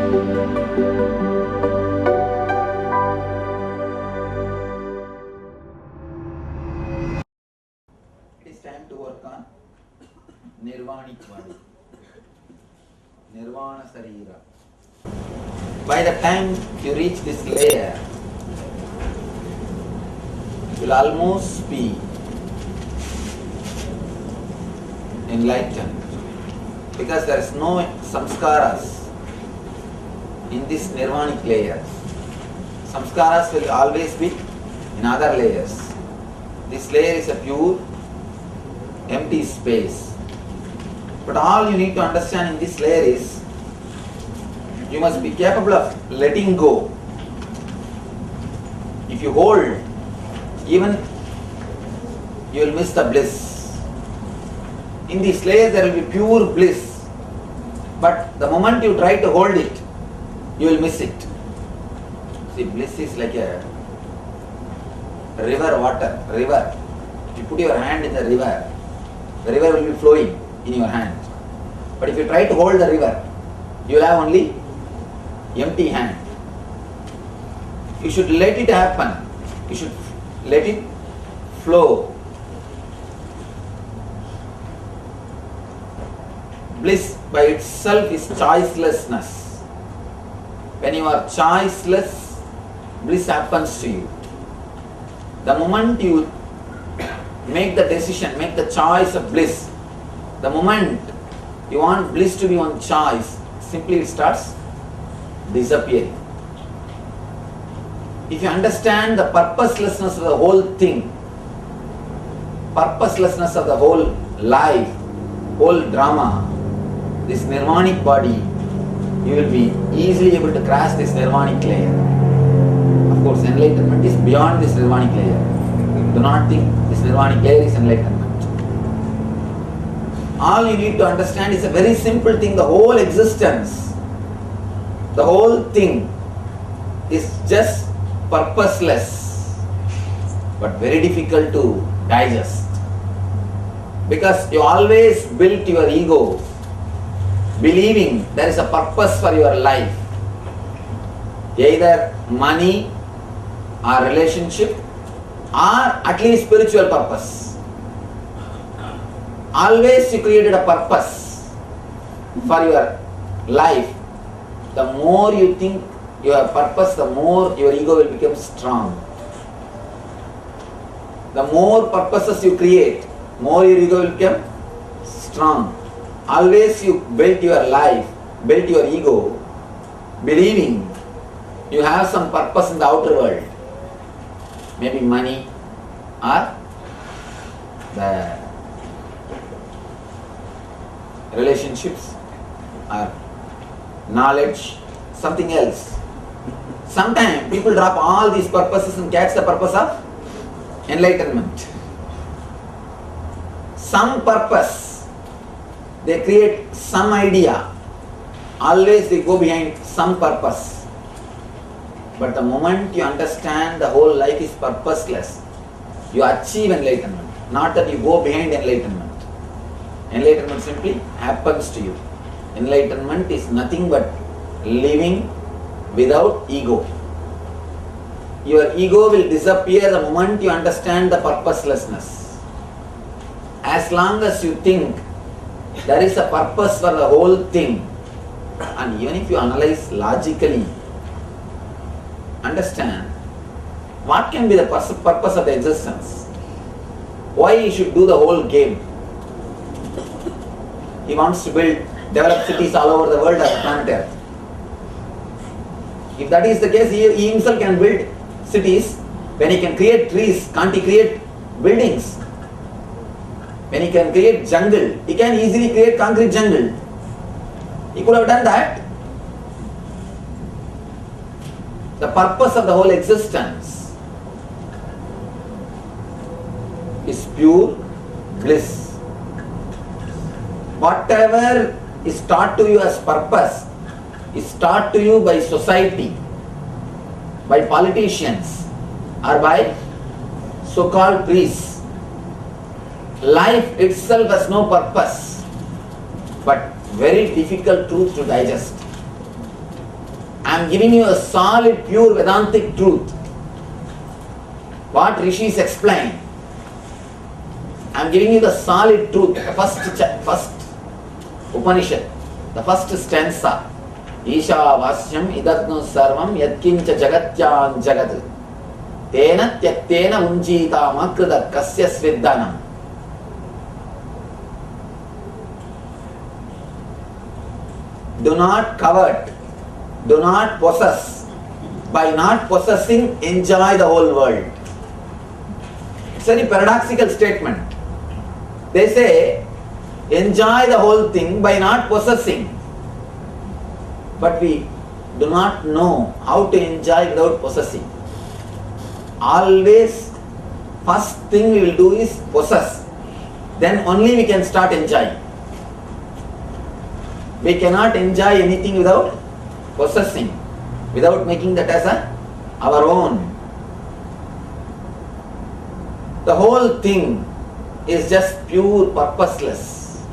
It is time to work on nirvanic body, nirvana sarira. By the time you reach this layer, you will almost be enlightened, because there is no samskaras in this nirvanic layer. Samskaras will always be in other layers. This layer is a pure empty space. But all you need to understand in this layer is you must be capable of letting go. If you hold, even you will miss the bliss. In this layer there will be pure bliss, but the moment you try to hold it, you will miss it. See, bliss is like a river water, river. If you put your hand in the river will be flowing in your hand. But if you try to hold the river, you will have only empty hand. You should let it happen. You should let it flow. Bliss by itself is choicelessness. When you are choiceless, bliss happens to you. The moment you make the decision, make the choice of bliss, the moment you want bliss to be one choice, simply it starts disappearing. If you understand the purposelessness of the whole thing, purposelessness of the whole life, whole drama, this nirvanic body, you will be easily able to cross this nirvanic layer. Of course, enlightenment is beyond this nirvanic layer. Do not think this nirvanic layer is enlightenment. All you need to understand is a very simple thing. The whole existence, the whole thing is just purposeless, but very difficult to digest. Because you always built your ego believing there is a purpose for your life. Either money or relationship or at least spiritual purpose. Always you created a purpose for your life. The more you think your purpose, the more your ego will become strong. The more purposes you create, more your ego will become strong. Always you built your life, built your ego, believing you have some purpose in the outer world. Maybe money or the relationships or knowledge, something else. Sometimes people drop all these purposes and catch the purpose of enlightenment. Some purpose, they create some idea. Always they go behind some purpose. But the moment you understand the whole life is purposeless, you achieve enlightenment. Not that you go behind enlightenment. Enlightenment simply happens to you. Enlightenment is nothing but living without ego. Your ego will disappear the moment you understand the purposelessness. As long as you think there is a purpose for the whole thing, and even if you analyze logically, understand what can be the purpose of the existence. Why he should do the whole game. He wants to develop cities all over the world as planet Earth. If that is the case, he himself can build cities. When he can create trees, can't he create buildings? When he can create jungle, he can easily create concrete jungle. He could have done that. The purpose of the whole existence is pure bliss. Whatever is taught to you as purpose is taught to you by society, by politicians, or by so-called priests. Life itself has no purpose, but very difficult truth to digest. I am giving you a solid, pure Vedantic truth. What rishis explain. I am giving you the solid truth, the first Upanishad, the first stanza. Isha vasyam idadnu sarvam yatkincha jagatyam jagat tena tyaktena unjita makrida kasya sviddanam. Do not covet, do not possess. By not possessing, enjoy the whole world. It's a very paradoxical statement. They say, enjoy the whole thing by not possessing. But we do not know how to enjoy without possessing. Always, first thing we will do is possess. Then only we can start enjoying. We cannot enjoy anything without possessing, without making that as our own. The whole thing is just pure purposeless.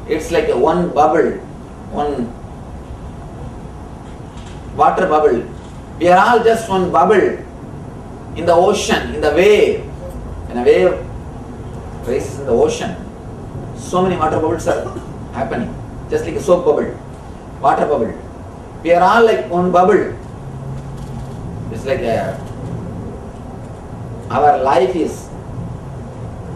It's like a one bubble, one water bubble. We are all just one bubble in the ocean, in the wave. When a wave races in the ocean, so many water bubbles are happening. Just like a soap bubble, water bubble. We are all like one bubble. It's like our life is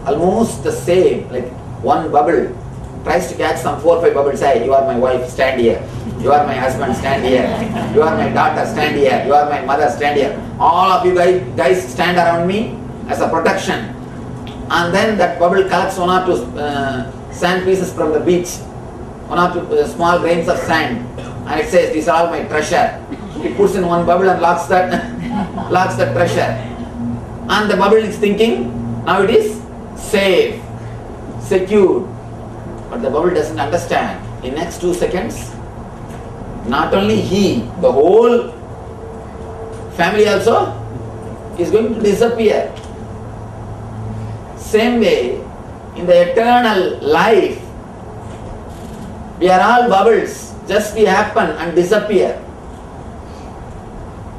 almost the same, like one bubble tries to catch some 4 or 5 bubbles. Say, you are my wife, stand here. You are my husband, stand here. You are my daughter, stand here. You are my mother, stand here. All of you guys stand around me as a protection. And then that bubble collects 1 or 2 sand pieces from the beach, 1 or 2 small grains of sand, and it says, these are all my treasure. It puts in one bubble and locks that treasure. And the bubble is thinking, now it is safe, secure. But the bubble doesn't understand. In next 2 seconds, not only he, the whole family also is going to disappear. Same way, in the eternal life, we are all bubbles, just we happen and disappear.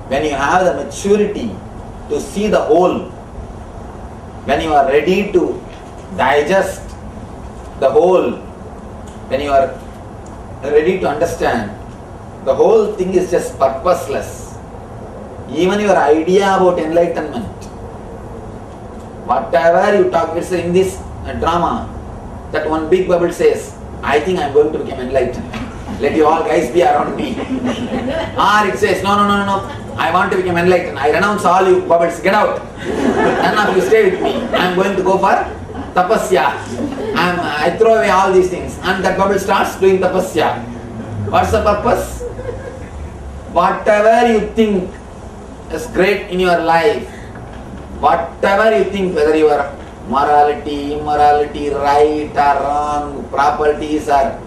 When you have the maturity to see the whole, when you are ready to digest the whole, when you are ready to understand, the whole thing is just purposeless. Even your idea about enlightenment, whatever you talk, it's in this drama, that one big bubble says, I think I am going to become enlightened. Let you all guys be around me. Or it says, no, I want to become enlightened. I renounce all you bubbles, get out. None of you stay with me. I am going to go for tapasya. I throw away all these things. And that bubble starts doing tapasya. What's the purpose? Whatever you think is great in your life, whatever you think, whether you are morality, immorality, right or wrong, properties or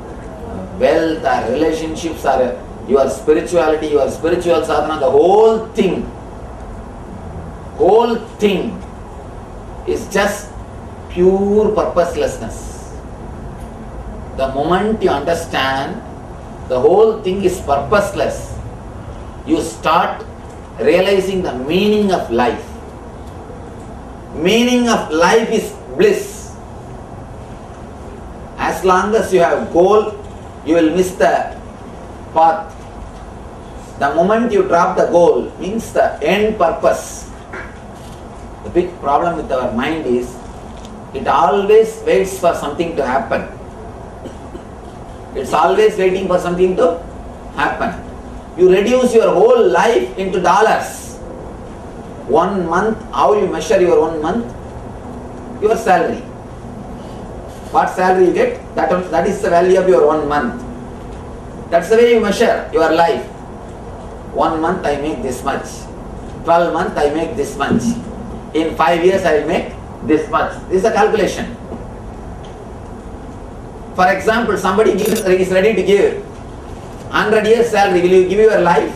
wealth or relationships or your spirituality, your spiritual sadhana, the whole thing is just pure purposelessness. The moment you understand the whole thing is purposeless, you start realizing the meaning of life. Meaning of life is bliss. As long as you have goal, you will miss the path. The moment you drop the goal means the end purpose. The big problem with our mind is it always waits for something to happen. It's always waiting for something to happen. You reduce your whole life into dollars. 1 month, how you measure your 1 month? Your salary. What salary you get? That is the value of your 1 month. That's the way you measure your life. 1 month I make this much. 12 months I make this much. In 5 years I will make this much. This is the calculation. For example, somebody is ready to give 100 years salary. Will you give your life?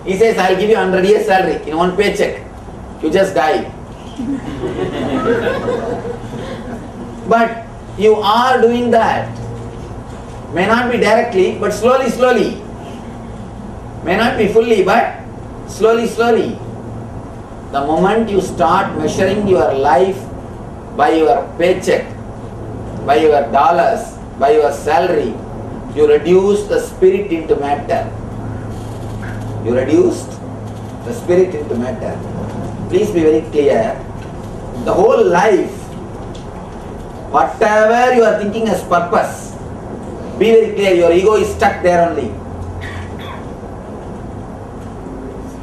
He says, I will give you 100 years salary in one paycheck. You just die. But you are doing that. May not be directly, but slowly. May not be fully, but slowly, slowly. The moment you start measuring your life by your paycheck, by your dollars, by your salary, you reduce the spirit into matter. You reduced the spirit into matter. Please be very clear. The whole life, whatever you are thinking as purpose, be very clear, your ego is stuck there only.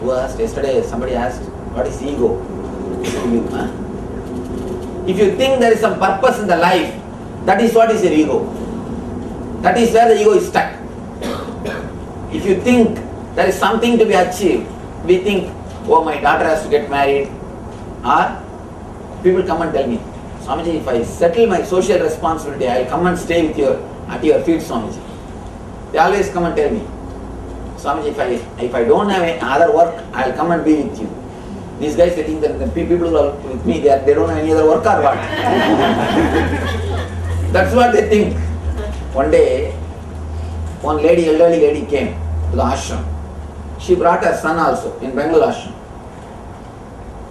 Who asked yesterday? Somebody asked, what is ego? If you think there is some purpose in the life, that is what is your ego. That is where the ego is stuck. If you think there is something to be achieved, we think, oh, my daughter has to get married, or people come and tell me, Swamiji, if I settle my social responsibility, I will come and stay with at your feet, Swamiji. They always come and tell me, Swamiji, if I don't have any other work, I will come and be with you. These guys, they think that the people who are with me, they don't have any other work or what? That's what they think. One day, one lady, elderly lady came to the ashram. She brought her son also in Bengal ashram.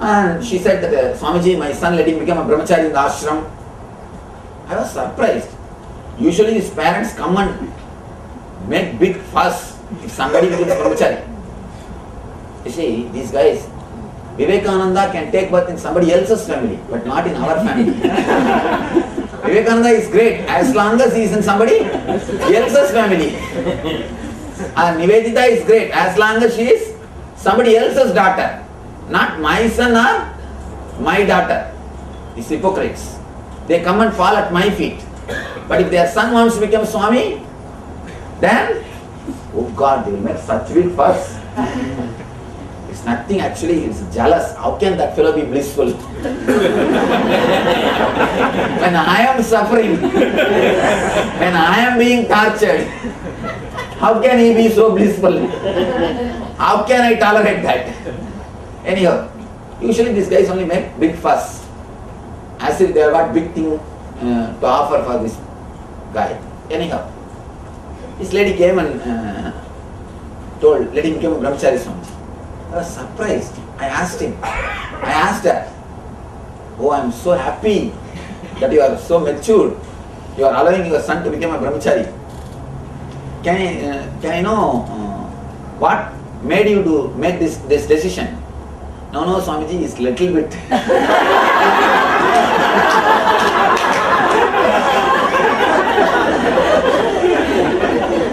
And she said that, Swamiji, my son, let him become a brahmachari in the ashram. I was surprised. Usually his parents come and make big fuss if somebody becomes brahmachari. You see, these guys, Vivekananda can take birth in somebody else's family, but not in our family. Vivekananda is great as long as he is in somebody else's family. And Nivedita is great as long as she is somebody else's daughter. Not my son or my daughter. These hypocrites. They come and fall at my feet. But if their son wants to become Swami, then, oh God, they will make such big fuss. It's nothing actually, it's jealous. How can that fellow be blissful? When I am suffering, when I am being tortured, how can he be so blissful? How can I tolerate that? Anyhow, usually these guys only make big fuss, as if they have got big thing to offer for this guy. Anyhow, this lady came and told, let him become a brahmachari Swamiji. I was surprised. I asked her, oh, I am so happy that you are so mature. You are allowing your son to become a brahmachari. Can I know what made you to make this decision? No, Swamiji, it's little bit.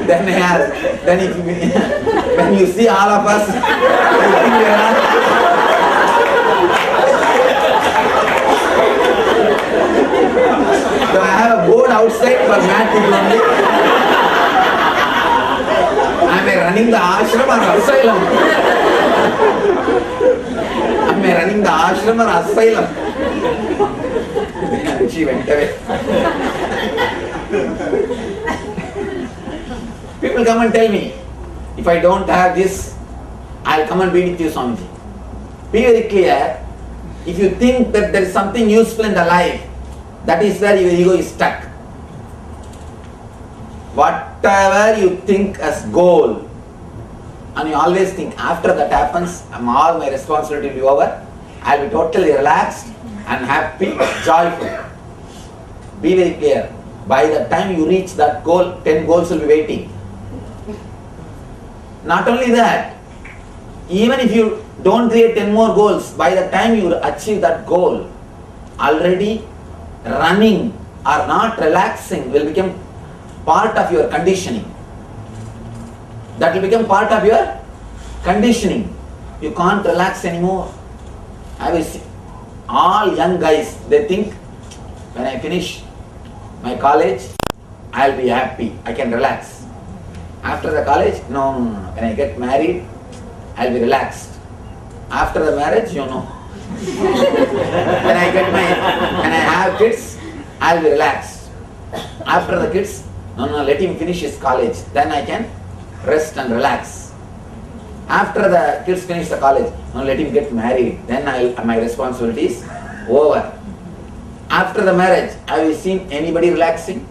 Then I asked, when you see all of us, so I have a board outside for mad people only. Am I running the ashram or asylum? Am I running the ashram or asylum? She went away. People come and tell me, if I don't have this, I'll come and be with you, Swamiji. Be very clear. If you think that there is something useful in the life, that is where your ego is stuck. Whatever you think as goal, and you always think after that happens, all my responsibility will be over, I'll be totally relaxed and happy, joyful. Be very clear. By the time you reach that goal, 10 goals will be waiting. Not only that, even if you don't create 10 more goals, by the time you achieve that goal, already running or not relaxing will become part of your conditioning. That will become part of your conditioning. You can't relax anymore. I will see all young guys, they think when I finish my college, I'll be happy, I can relax. After the college, no. When I get married, I'll be relaxed. After the marriage, when I have kids, I'll be relaxed. After the kids, no, let him finish his college. Then I can rest and relax. After the kids finish the college, no, let him get married. Then my responsibility is over. After the marriage, have you seen anybody relaxing?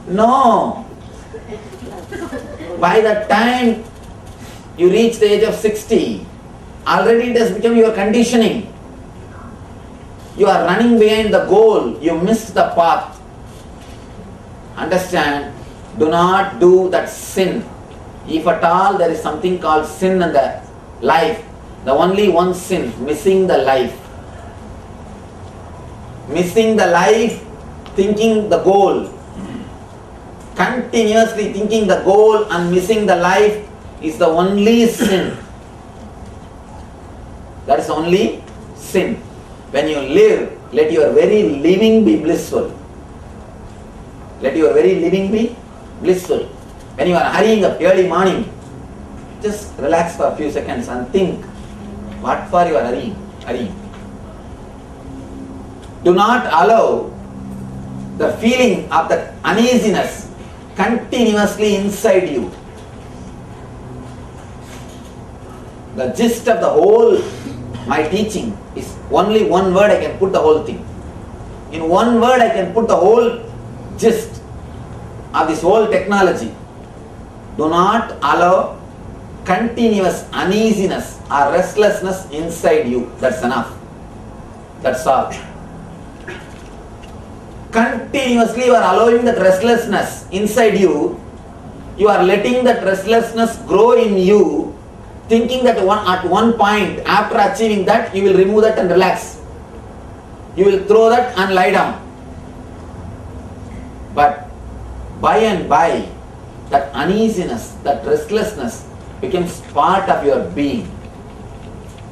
No. By the time you reach the age of 60, already it has become your conditioning. You are running behind the goal, you missed the path. Understand, do not do that sin. If at all there is something called sin in the life, the only one sin, missing the life. Missing the life, thinking the goal. Continuously thinking the goal and missing the life is the only sin. That is only sin. When you live, let your very living be blissful. Let your very living be blissful. When you are hurrying up early morning, just relax for a few seconds and think, what for you are hurrying? Do not allow the feeling of that uneasiness continuously inside you. The gist of the whole my teaching is only one word. I can put the whole thing. In one word I can put the whole gist of this whole technology. Do not allow continuous uneasiness or restlessness inside you. That's enough. That's all. Continuously you are allowing that restlessness inside you. You are letting that restlessness grow in you, thinking that at one point after achieving that you will remove that and relax. You will throw that and lie down. But by and by, that uneasiness, that restlessness becomes part of your being.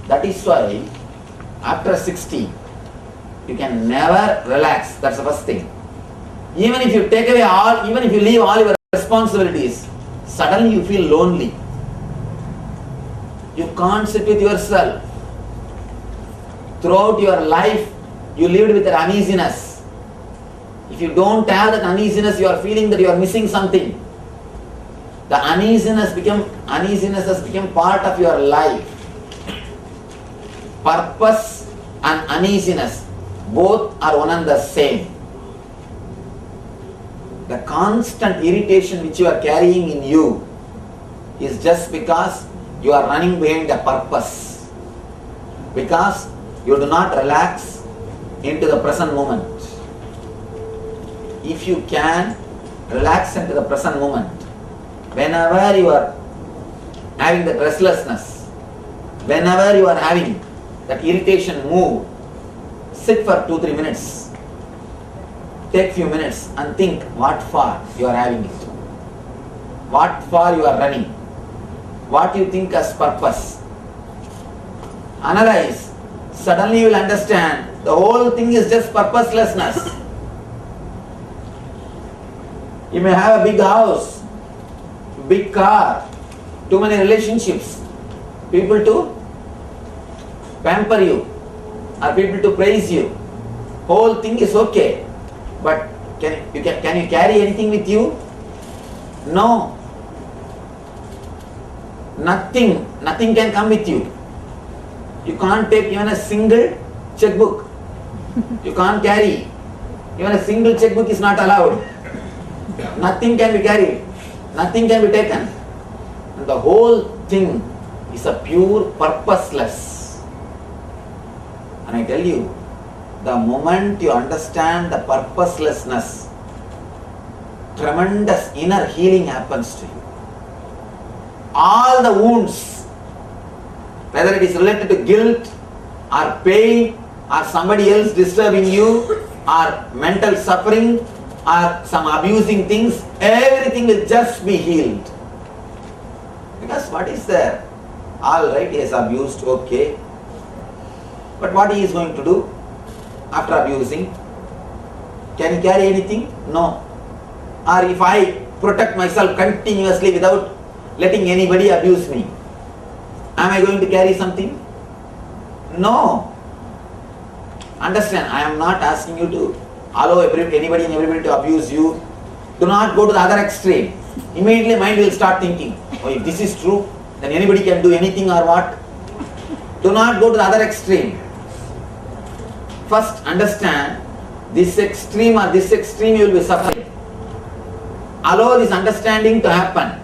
That is why after 60, you can never relax. That's the first thing. Even if you take away all, even if you leave all your responsibilities, suddenly you feel lonely. You can't sit with yourself. Throughout your life, you lived with that uneasiness. If you don't have that uneasiness, you are feeling that you are missing something. The uneasiness has become part of your life. Purpose and uneasiness, both are one and the same. The constant irritation which you are carrying in you is just because you are running behind a purpose. Because you do not relax into the present moment. If you can relax into the present moment, whenever you are having that restlessness, whenever you are having that irritation move, sit for 2-3 minutes. Take few minutes and think what for you are having it. What for you are running. What you think as purpose. Analyze. Suddenly you will understand the whole thing is just purposelessness. You may have a big house, big car, too many relationships, people to pamper you or people to praise you. Whole thing is okay, but can you carry anything with you? No. Nothing can come with you. You can't take even a single checkbook. You can't carry. Even a single checkbook is not allowed. Nothing can be carried. Nothing can be taken. And the whole thing is a pure purposeless. And I tell you, the moment you understand the purposelessness, tremendous inner healing happens to you. All the wounds, whether it is related to guilt or pain or somebody else disturbing you or mental suffering or some abusing things, everything will just be healed. Because what is there? Alright, he has abused, okay. But what he is going to do after abusing? Can he carry anything? No. Or if I protect myself continuously without letting anybody abuse me, am I going to carry something? No. Understand, I am not asking you to allow anybody and everybody to abuse you. Do not go to the other extreme. Immediately mind will start thinking, oh, if this is true, then anybody can do anything or what? Do not go to the other extreme. First understand this extreme or this extreme you will be suffering. Allow this understanding to happen.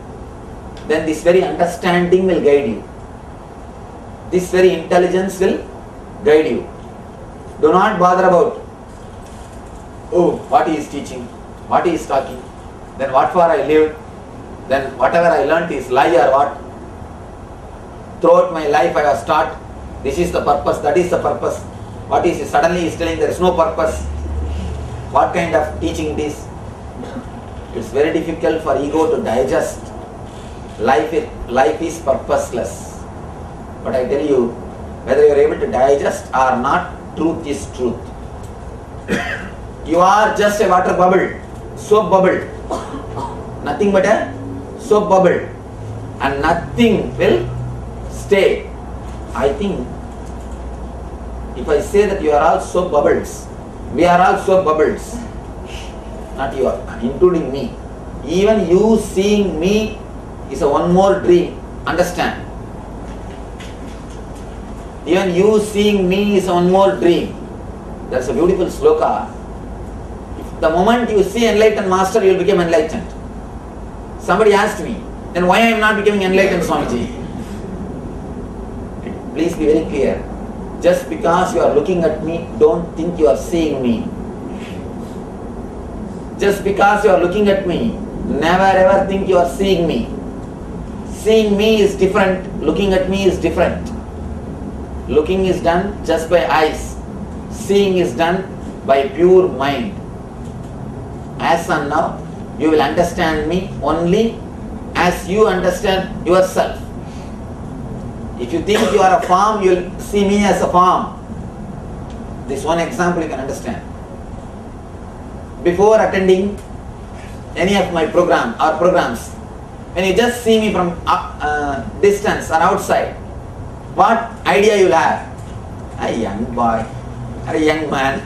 then this very understanding will guide you. This very intelligence will guide you. Do not bother about, oh, what he is teaching, what he is talking, then what for I live, then whatever I learnt is lie or what. Throughout my life I have taught, this is the purpose, that is the purpose. What is it? Suddenly he is telling there is no purpose. What kind of teaching it is? It's very difficult for ego to digest. Life is purposeless. But I tell you, whether you are able to digest or not, truth is truth. You are just a water bubble, soap bubble. Nothing but a soap bubble. And nothing will stay. I think if I say that you are all soap bubbles, we are all soap bubbles. Not you, including me. Even you seeing me is a one more dream. Understand? Even you seeing me is one more dream. That's a beautiful sloka. The moment you see enlightened master, you will become enlightened. Somebody asked me, then why I am not becoming enlightened, Swamiji? Please be very clear. Just because you are looking at me, don't think you are seeing me. Just because you are looking at me, never ever think you are seeing me. Seeing me is different, looking at me is different. Looking is done just by eyes. Seeing is done by pure mind. As and now, you will understand me only as you understand yourself. If you think you are a farm, you will see me as a farm. This one example you can understand. Before attending any of my programs, when you just see me from distance or outside, what idea you will have? A young boy, or a young man,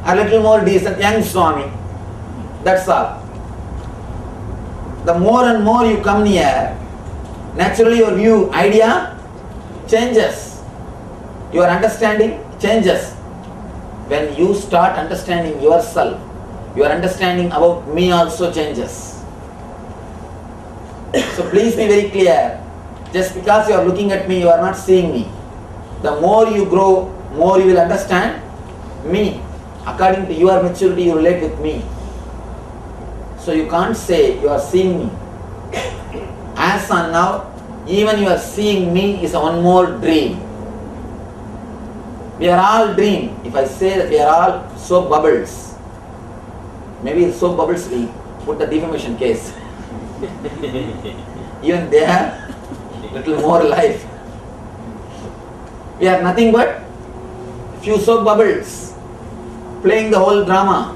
a little more decent, young Swami. That's all. The more and more you come near, naturally your view, idea changes. Your understanding changes. When you start understanding yourself, your understanding about me also changes. So please be very clear. Just because you are looking at me, you are not seeing me. The more you grow, more you will understand me. According to your maturity, you relate with me. So you can't say you are seeing me. As on now, even you are seeing me is one more dream. We are all dream. If I say that we are all soap bubbles, maybe soap bubbles we put the defamation case. Even they have little more life. We are nothing but few soap bubbles, playing the whole drama,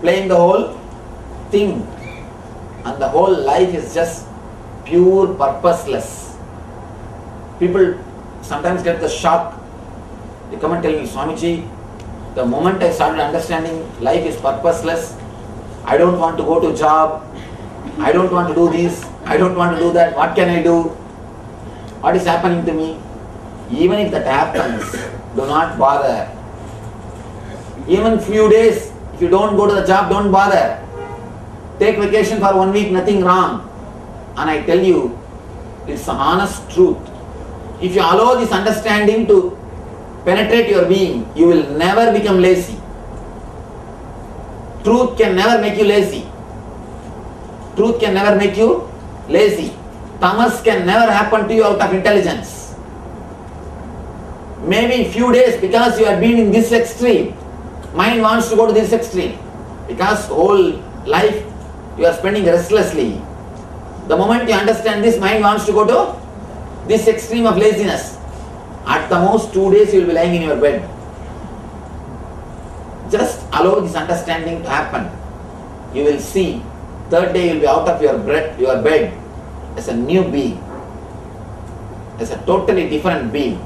playing the whole thing, and the whole life is just pure purposeless. People sometimes get the shock. They come and tell me, Swamiji, the moment I started understanding life is purposeless, I don't want to go to job, I don't want to do this, I don't want to do that, what can I do? What is happening to me? Even if that happens, do not bother. Even few days, if you don't go to the job, don't bother. Take vacation for 1 week, nothing wrong. And I tell you, it's the honest truth. If you allow this understanding to penetrate your being, you will never become lazy. Truth can never make you lazy. Truth can never make you lazy. Tamas can never happen to you out of intelligence. Maybe few days because you have been in this extreme, mind wants to go to this extreme. Because whole life you are spending restlessly. The moment you understand this, mind wants to go to this extreme of laziness. At the most 2 days you will be lying in your bed. Just allow this understanding to happen. You will see, third day you will be out of your bed as a new being, as a totally different being.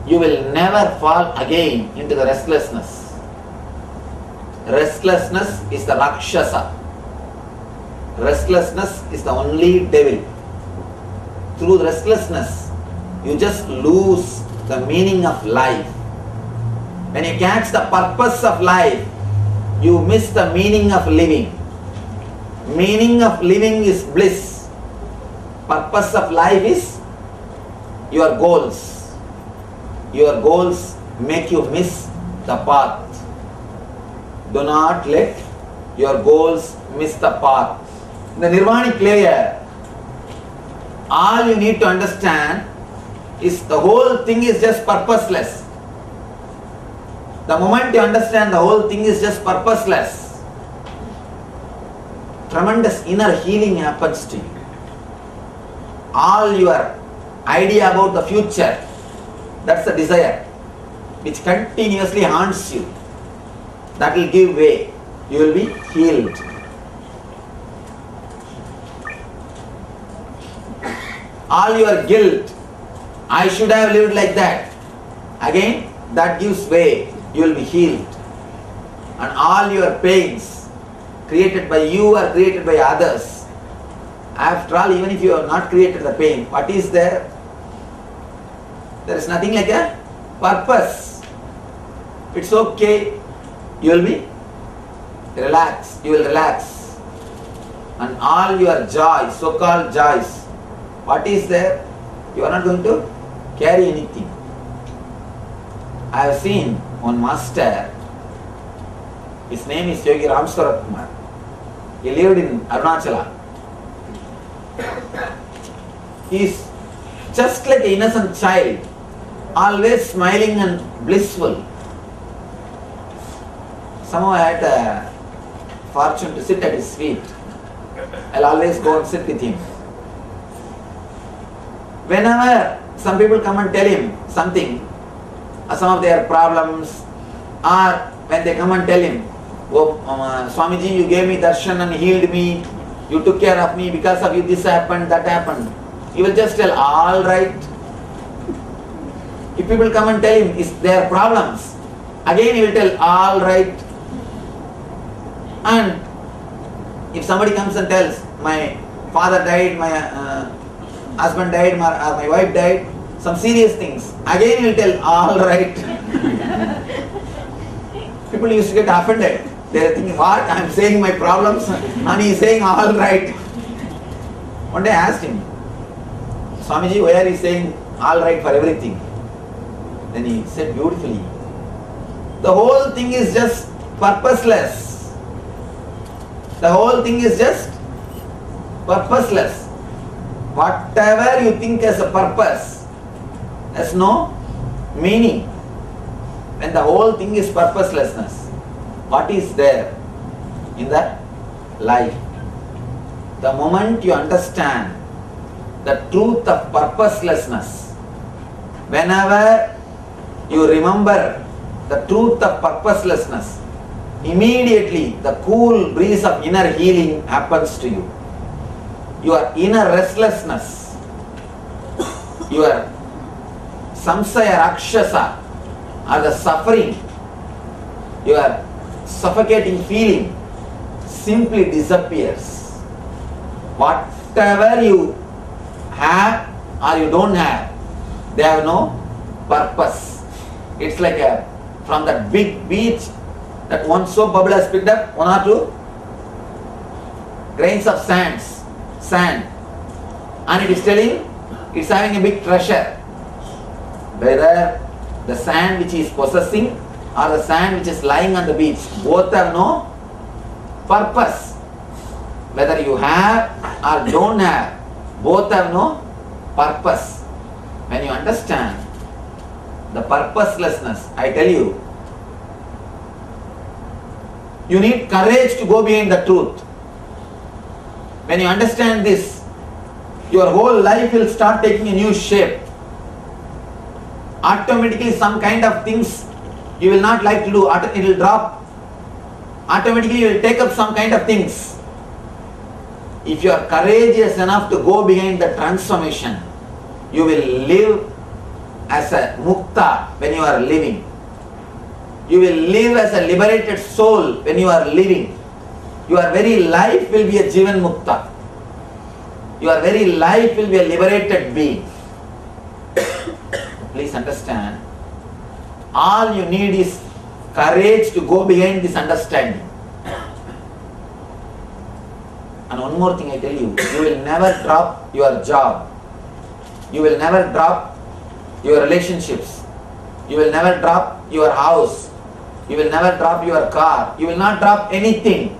You will never fall again into the restlessness. Restlessness is the Rakshasa. Restlessness is the only devil. Through restlessness, you just lose the meaning of life. When you catch the purpose of life, you miss the meaning of living. Meaning of living is bliss. Purpose of life is your goals. Your goals make you miss the path. Do not let your goals miss the path. In the nirvanic layer, all you need to understand is the whole thing is just purposeless. The moment you understand the whole thing is just purposeless, tremendous inner healing happens to you. All your idea about the future, that's the desire which continuously haunts you, that will give way. You will be healed. All your guilt, I should have lived like that, again that gives way. You will be healed. And all your pains created by you or created by others, after all, even if you have not created the pain, what is there? There is nothing like a purpose. It's okay. You will be relaxed. You will relax. And all your joy, so-called joys, what is there? You are not going to carry anything. I have seen one master. His name is Yogi Ramswarup Kumar. He lived in Arunachala. He is just like an innocent child, always smiling and blissful. Somehow I had the fortune to sit at his feet. I'll always go and sit with him. Whenever some people come and tell him something, some of their problems, or when they come and tell him, oh Swamiji, you gave me darshan and healed me, you took care of me, because of you this happened, that happened, he will just tell, all right. If people come and tell him it's their problems, again he will tell, all right. And if somebody comes and tells, my father died, my husband died, my wife died, some serious things, again he will tell, all right. People used to get offended. They are thinking, what? I am saying my problems and he is saying all right. One day I asked him, Swamiji, why are you saying all right for everything? Then he said beautifully, the whole thing is just purposeless. The whole thing is just purposeless. Whatever you think as a purpose has no meaning. When the whole thing is purposelessness, what is there in the life? The moment you understand the truth of purposelessness, whenever you remember the truth of purposelessness, immediately the cool breeze of inner healing happens to you. Your inner restlessness, your samsaya rakshasa, or the suffering, your suffocating feeling simply disappears. Whatever you have or you don't have, they have no purpose. It's like from that big beach, that one soap bubble has picked up 1 or 2 grains of sand, and it is telling it's having a big treasure. Whether the sand which is possessing or the sand which is lying on the beach, both have no purpose. Whether you have or don't have, both have no purpose. When you understand the purposelessness, I tell you, you need courage to go behind the truth. When you understand this, your whole life will start taking a new shape. Automatically some kind of things you will not like to do, it will drop. Automatically you will take up some kind of things. If you are courageous enough to go behind the transformation, you will live as a mukta when you are living. You will live as a liberated soul when you are living. Your very life will be a Jivan Mukta. Your very life will be a liberated being. Please understand, all you need is courage to go behind this understanding. And one more thing I tell you, you will never drop your job. You will never drop your relationships. You will never drop your house. You will never drop your car. You will not drop anything.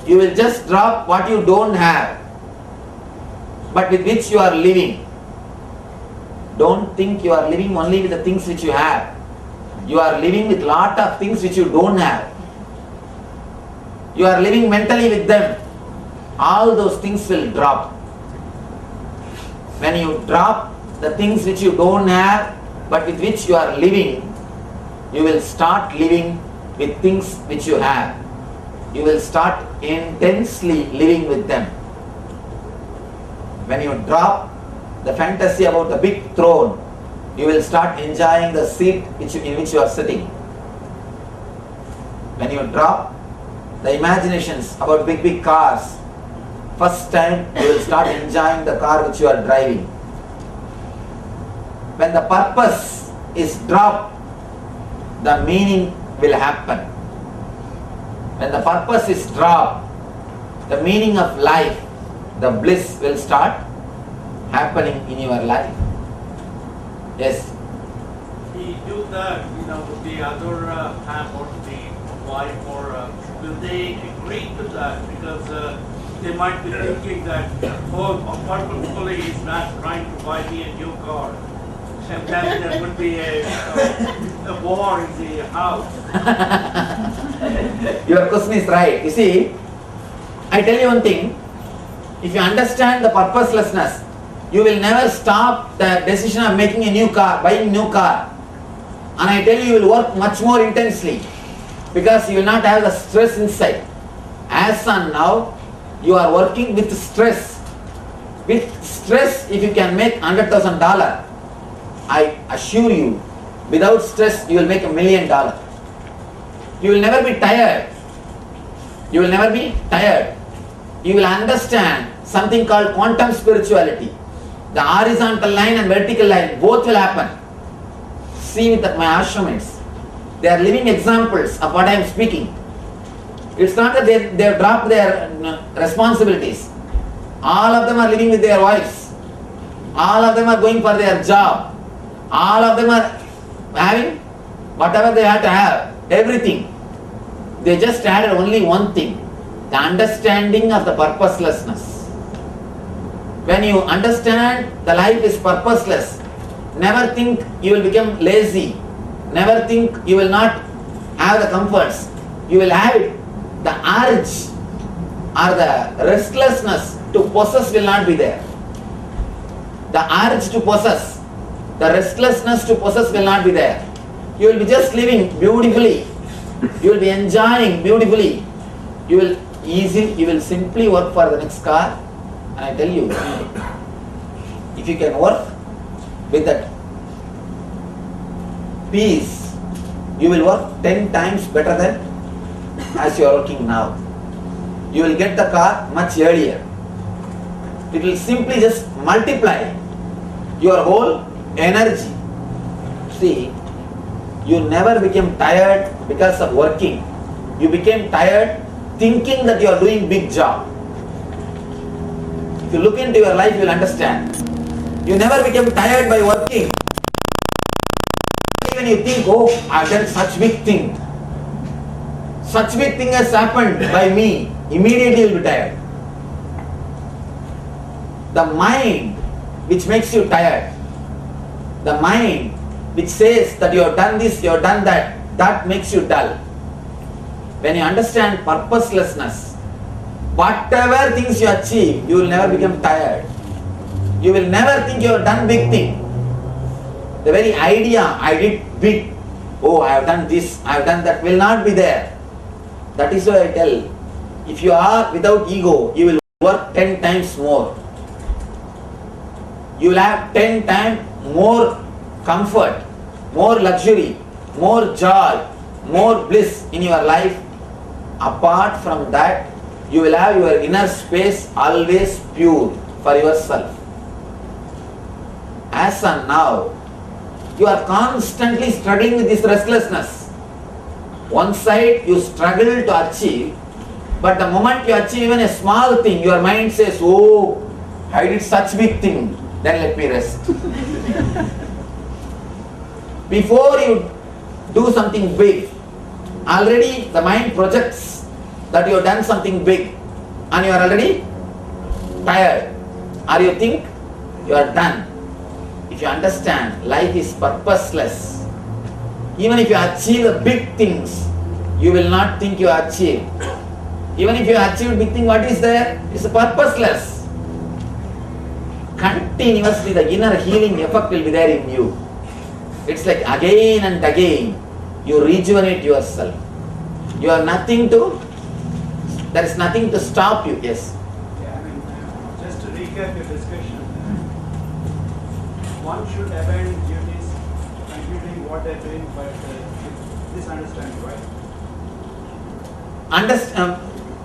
You will just drop what you don't have, but with which you are living. Don't think you are living only with the things which you have. You are living with lot of things which you don't have. You are living mentally with them. All those things will drop. When you drop the things which you don't have but with which you are living, you will start living with things which you have. You will start intensely living with them. When you drop the fantasy about the big throne, you will start enjoying the seat in which you are sitting. When you drop the imaginations about big cars, first time you will start enjoying the car which you are driving. When the purpose is dropped, the meaning will happen. When the purpose is dropped, the meaning of life, the bliss will start happening in your life. Yes. He do that, with the other half or the wife, or will they agree to that? Because they might be thinking that, purposefully he's not trying to buy me a new car. And then there would be a war in the house. Your question is right. You see, I tell you one thing. If you understand the purposelessness, you will never stop the decision of making a new car, buying a new car. And I tell you, you will work much more intensely because you will not have the stress inside. As on now, you are working with stress. With stress, if you can make $100,000, I assure you, without stress, you will make $1 million. You will never be tired. You will never be tired. You will understand something called quantum spirituality. The horizontal line and vertical line, both will happen. See with my ashramates. They are living examples of what I am speaking. It's not that they have dropped their responsibilities. All of them are living with their wives. All of them are going for their job. All of them are having whatever they have to have, everything. They just added only one thing, the understanding of the purposelessness. When you understand the life is purposeless, never think you will become lazy. Never think you will not have the comforts. You will have it. The urge or the restlessness to possess will not be there. The urge to possess, the restlessness to possess will not be there. You will be just living beautifully. You will be enjoying beautifully. You will simply work for the next car. And I tell you, if you can work with that peace, you will work 10 times better than as you are working now. You will get the car much earlier. It will simply just multiply your whole energy. See, you never became tired because of working. You became tired thinking that you are doing big job. If you look into your life, you will understand. You never became tired by working. When you think, oh, I have done such big thing. Such big thing has happened by me. Immediately you will be tired. The mind which makes you tired, the mind which says that you have done this, you have done that, that makes you dull. When you understand purposelessness, whatever things you achieve, you will never become tired. You will never think you have done big thing. The very idea, I did big, oh, I have done this, I have done that, will not be there. That is why I tell, if you are without ego, you will work 10 times more. You will have 10 times more comfort, more luxury, more joy, more bliss in your life. Apart from that, you will have your inner space always pure for yourself. As and now, you are constantly struggling with this restlessness. One side you struggle to achieve, But the moment you achieve even a small thing, your mind says, oh, I did such big thing, then let me rest. Before you do something big, already the mind projects that you have done something big and you are already tired, or you think you are done. If you understand life is purposeless, even if you achieve the big things, you will not think you achieved. Even if you achieve big thing, what is there? It's purposeless. Continuously the inner healing effect will be there in you. It's like again and again you rejuvenate yourself. You have nothing to, there is nothing to stop you. Yes. Yeah, I mean, just to recap your discussion, one should abandon duties, continue doing what they're doing, but with this understanding, right?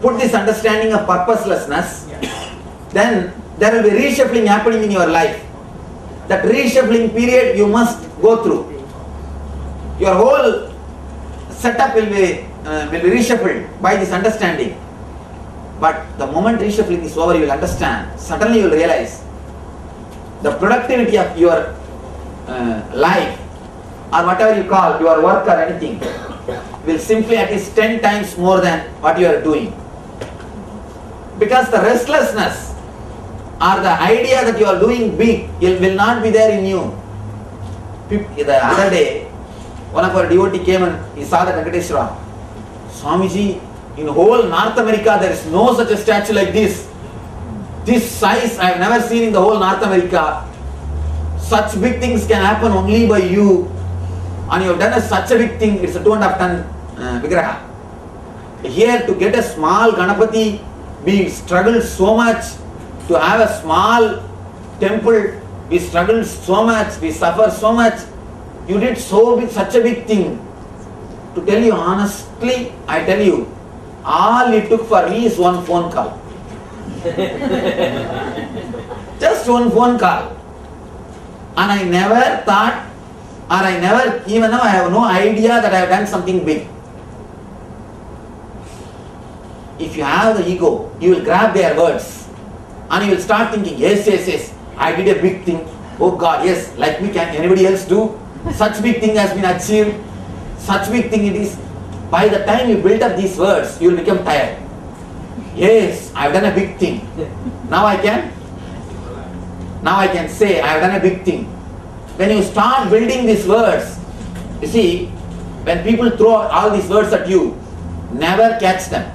Put this understanding of purposelessness, Yeah. then there will be reshuffling happening in your life. That reshuffling period you must go through. Your whole setup will be reshuffled by this understanding. But the moment reshuffling is over, you will understand. Suddenly you will realize the productivity of your life, or whatever you call your work or anything, will simply at least 10 times more than what you are doing. Because the restlessness or the idea that you are doing big will not be there in you. The other day, one of our devotee came and he saw the Venkateshwara. Swamiji, in whole North America there is no such a statue like this. This size I have never seen in the whole North America. Such big things can happen only by you. And you have done such a big thing, it's a 2.5 ton vigraha. Here to get a small Ganapati, we struggled so much. To have a small temple, we struggled so much, we suffered so much. You did such a big thing. To tell you honestly, I tell you, all it took for me is one phone call. Just one phone call. And I never thought, or I never, even now I have no idea that I have done something big. If you have the ego, you will grab their words. And you will start thinking, yes, I did a big thing. Oh God, yes, like me, can anybody else do? Such big thing has been achieved. Such big thing it is. By the time you build up these words, you will become tired. Yes, I have done a big thing. Now I can say, I have done a big thing. When you start building these words, you see, when people throw all these words at you, never catch them.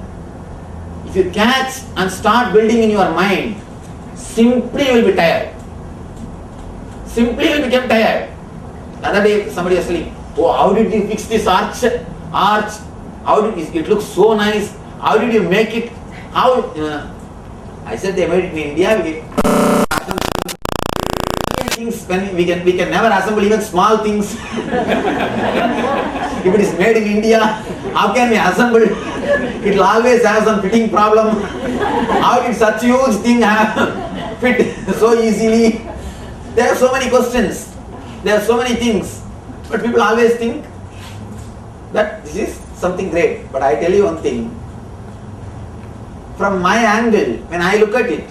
If you catch and start building in your mind, simply you will be tired. Simply you will become tired. The other day somebody was telling, oh, how did you fix this arch? How did it look so nice? How did you make it? How? I said they made it in India. Things when we can never assemble even small things. If it is made in India, how can we assemble? It will always have some fitting problem. How did such huge thing fit so easily? There are so many questions. There are so many things. But people always think that this is something great. But I tell you one thing. From my angle, when I look at it,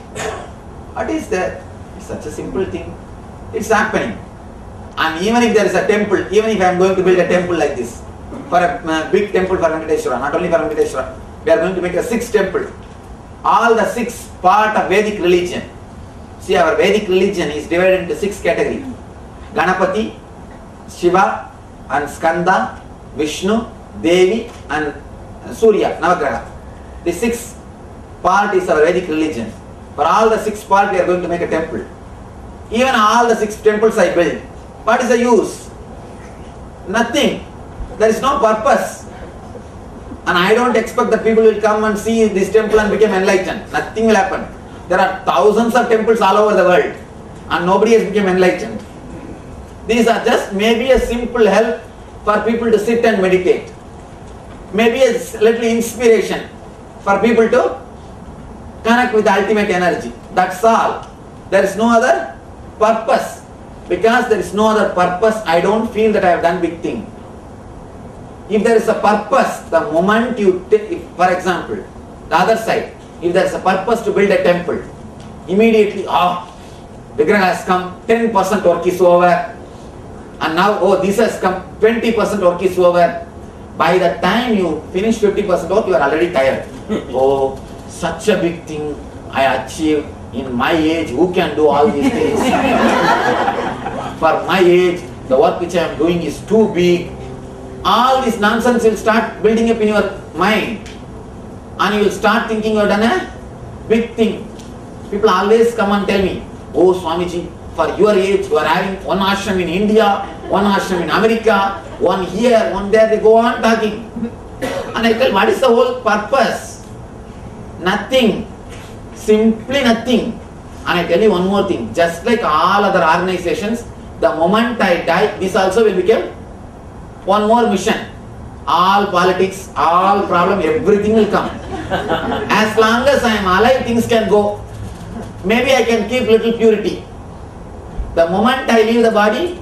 what is there? It's such a simple thing. It's happening. And even if there is a temple, even if I am going to build a temple like this, for a big temple for Venkateshwara, not only for Venkateshwara, we are going to make a 6th temple. All the 6 part of Vedic religion. See, our Vedic religion is divided into 6 categories. Ganapati, Shiva, and Skanda, Vishnu, Devi, and Surya, Navagraha. The 6th part is our Vedic religion. For all the 6 part, we are going to make a temple. Even all the 6 temples I built, what is the use? Nothing. There is no purpose. And I don't expect that people will come and see this temple and become enlightened. Nothing will happen. There are thousands of temples all over the world and nobody has become enlightened. These are just maybe a simple help for people to sit and meditate. Maybe a little inspiration for people to connect with the ultimate energy. That's all. There is no other purpose. Because there is no other purpose, I don't feel that I have done big thing. If there is a purpose, the moment you take, for example, The other side, if there is a purpose to build a temple, immediately, Vigraha has come, 10% work is over. And now, this has come, 20% work is over. By the time you finish 50% work, you are already tired. Such a big thing I achieved in my age. Who can do all these things? For my age, the work which I am doing is too big. All this nonsense will start building up in your mind. And you will start thinking you have done a big thing. People always come and tell me, Swamiji, for your age, you are having one ashram in India, one ashram in America, one here, one there. They go on talking. And I tell, what is the whole purpose? Nothing. Simply nothing. And I tell you one more thing. Just like all other organizations, the moment I die, this also will become one more mission. All politics, all problem, everything will come. As long as I am alive, things can go. Maybe I can keep little purity. The moment I leave the body,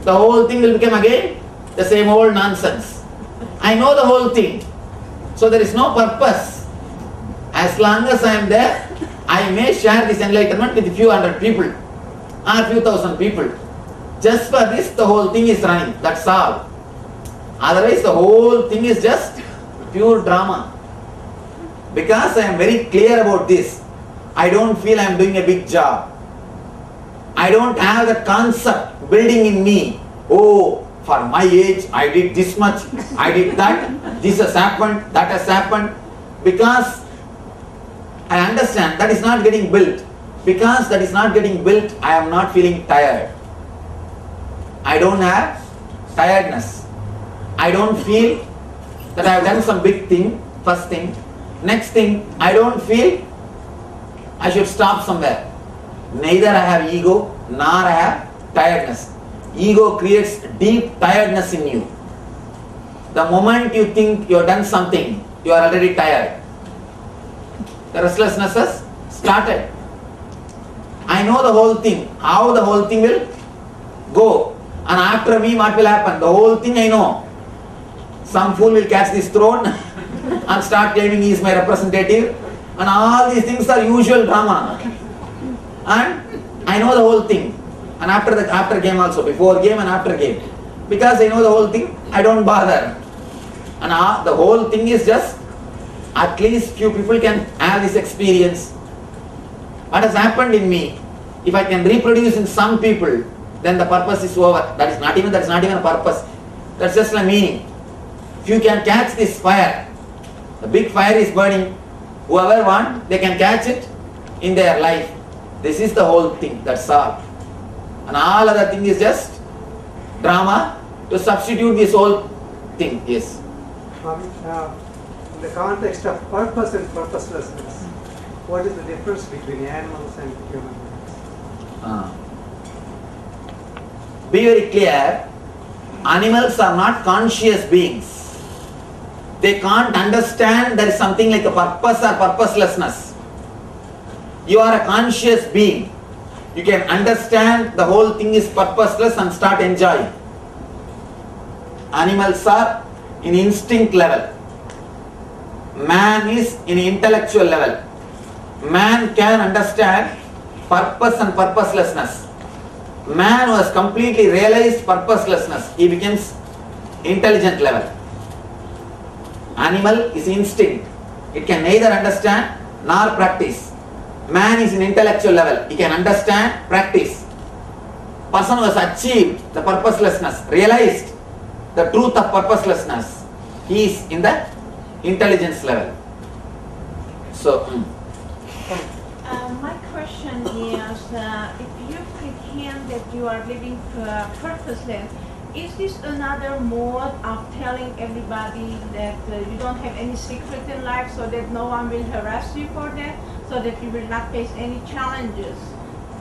the whole thing will become again the same old nonsense. I know the whole thing. So there is no purpose. As long as I am there, I may share this enlightenment with a few hundred people or few thousand people. Just for this, the whole thing is running. That's all. Otherwise, the whole thing is just pure drama. Because I am very clear about this, I don't feel I am doing a big job. I don't have the concept building in me. For my age, I did this much, I did that, this has happened, that has happened. Because I understand that is not getting built. Because that is not getting built, I am not feeling tired. I don't have tiredness. I don't feel that I have done some big thing, first thing. Next thing, I don't feel I should stop somewhere. Neither I have ego, nor I have tiredness. Ego creates deep tiredness in you. The moment you think you have done something, you are already tired. The restlessness has started. I know the whole thing, how the whole thing will go. And after me, what will happen? The whole thing I know. Some fool will catch this throne and start claiming he is my representative. And all these things are usual drama. And I know the whole thing. And after game also, before game and after game. Because I know the whole thing, I don't bother. And the whole thing is just, at least few people can have this experience. What has happened in me, if I can reproduce in some people, then the purpose is over. That is not even a purpose. That's just a meaning. If you can catch this fire, the big fire is burning, whoever wants, they can catch it in their life. This is the whole thing, that's all. And all other thing is just drama to substitute this whole thing. Yes. In the context of purpose and purposelessness, what is the difference between animals and human beings? Be very clear, animals are not conscious beings. They can't understand there is something like a purpose or purposelessness. You are a conscious being. You can understand the whole thing is purposeless and start enjoying. Animals are in instinct level. Man is in intellectual level. Man can understand purpose and purposelessness. Man who has completely realized purposelessness, he becomes intelligent level. Animal is instinct. It can neither understand nor practice. Man is in intellectual level. He can understand, practice. Person who has achieved the purposelessness, realized the truth of purposelessness, he is in the intelligence level. So, my question is, if you pretend that you are living purposeless, is this another mode of telling everybody that you don't have any secret in life so that no one will harass you for that, so that you will not face any challenges?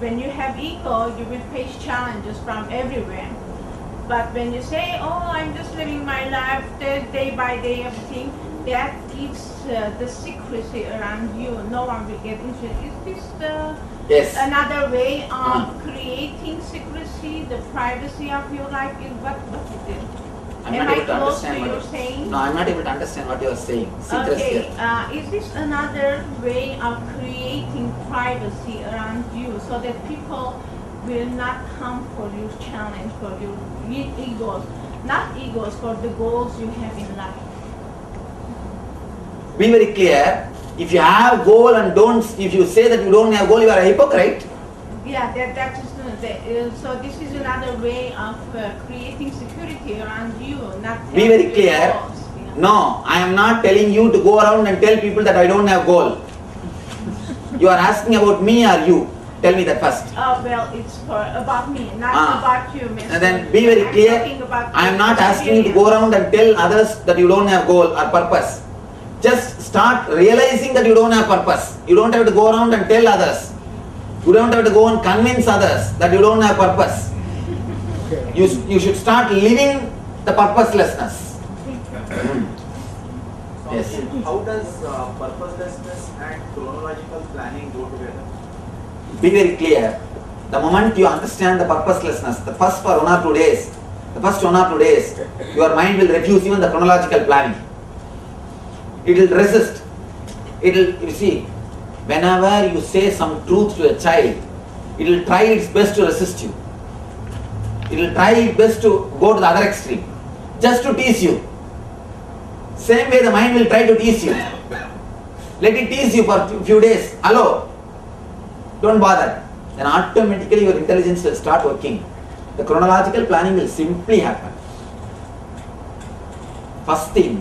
When you have ego, you will face challenges from everywhere. But when you say, I'm just living my life day by day, everything, that gives the secrecy around you. No one will get into it. Is this another way of creating secrecy, the privacy of your life? What is it? I'm Am not I able to close to understand your what saying? No, I'm not able to understand what you are saying. Sit Okay, here. is this another way of creating privacy around you so that people will not come for your challenge, for your egos, not egos, for the goals you have in life? Be very clear. If you have goal and don't, if you say that you don't have goal, you are a hypocrite. Yeah, that is so. This is another way of creating security around you, not Be telling very your clear. goals, yeah. No, I am not telling you to go around and tell people that I don't have goal. You are asking about me or you? Tell me that first. Well, it's about me, not about you, Mr. And then be very I'm clear. talking about I am not your asking you to go around and tell others that you don't have goal or purpose. Just start realizing that you don't have purpose. You don't have to go around and tell others. You don't have to go and convince others that you don't have purpose. You should start living the purposelessness. Yes. How does purposelessness and chronological planning go together? Be very clear. The moment you understand the purposelessness, the first 1 or 2 days, your mind will refuse even the chronological planning. It will resist. You see, whenever you say some truth to a child, it will try its best to resist you. It will try its best to go to the other extreme, just to tease you. Same way the mind will try to tease you. Let it tease you for a few days. Hello, don't bother. Then automatically your intelligence will start working. The chronological planning will simply happen. First thing,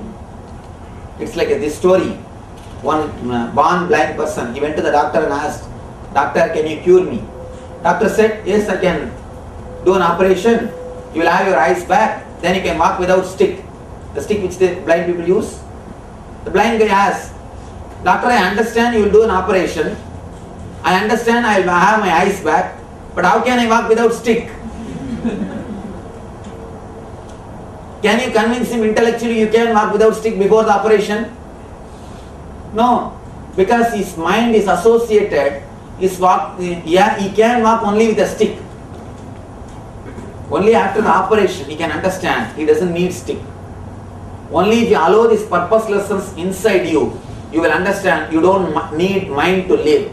it's like this story. One born blind person, he went to the doctor and asked, "Doctor, can you cure me?" Doctor said, "Yes, I can do an operation. You will have your eyes back. Then you can walk without stick." The stick which the blind people use. The blind guy asked, "Doctor, I understand you will do an operation. I understand I will have my eyes back. But how can I walk without stick?" Can you convince him intellectually you can walk without stick before the operation? No, because his mind is associated. He can walk only with a stick. Only after the operation he can understand. He doesn't need stick. Only if you allow this purposelessness inside you, you will understand you don't need mind to live.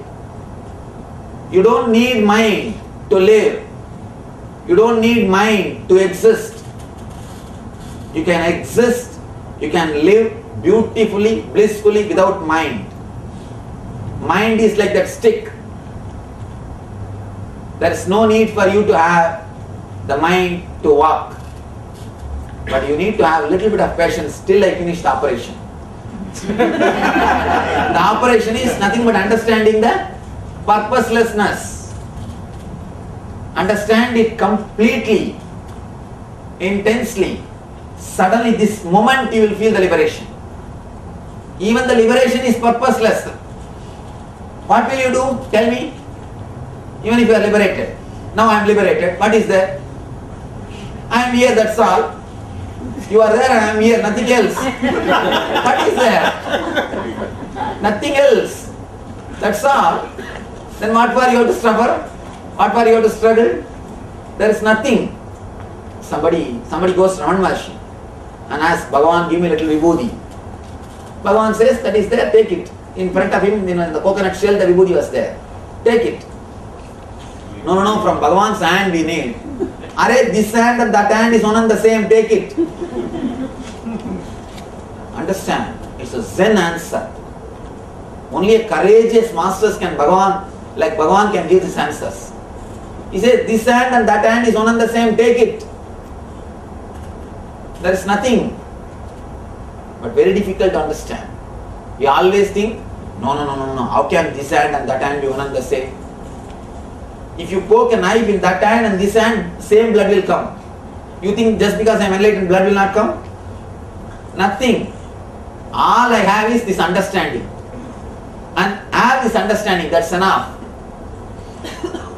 You don't need mind to live. You don't need mind to exist. You can exist, you can live beautifully, blissfully without mind. Mind is like that stick. There is no need for you to have the mind to walk. But you need to have a little bit of patience till I finish the operation. The operation is nothing but understanding the purposelessness. Understand it completely, intensely. Suddenly this moment you will feel the liberation. Even the liberation is purposeless. What will you do? Tell me. Even if you are liberated. Now I am liberated. What is there? I am here, that's all. You are there and I am here, nothing else. What is there? Nothing else. That's all. Then what for you have to suffer? What for you have to struggle? There is nothing. Somebody goes to Raman Maharshi and asks, "Bhagavan, give me a little vibhuti." Bhagavan says, "That is there, take it." In front of him, in the coconut shell, the vibhuti was there. Take it. No, from Bhagavan's hand we need. Arey, this hand and that hand is one and the same, take it. Understand? It's a Zen answer. Only a courageous masters can Bhagavan can give these answers. He says, this hand and that hand is one and the same, take it. There is nothing. But very difficult to understand. We always think, no. How can this hand and that hand be one and the same? If you poke a knife in that hand and this hand, same blood will come. You think just because I am enlightened, blood will not come? Nothing. All I have is this understanding. And have this understanding, that's enough.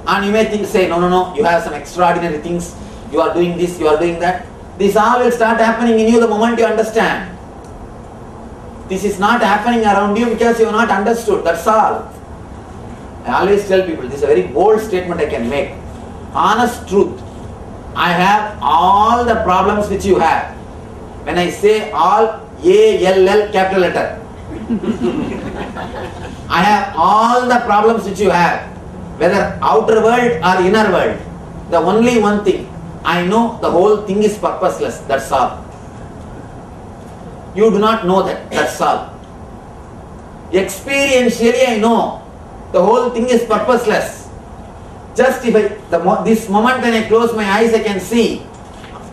And you may say, no, you have some extraordinary things. You are doing this, you are doing that. This all will start happening in you the moment you understand. This is not happening around you because you have not understood, that's all. I always tell people, this is a very bold statement I can make. Honest truth. I have all the problems which you have. When I say all, A-L-L capital letter. I have all the problems which you have, whether outer world or inner world. The only one thing, I know the whole thing is purposeless, that's all. You do not know that, that's all. Experientially I know the whole thing is purposeless. Just if this moment when I close my eyes, I can see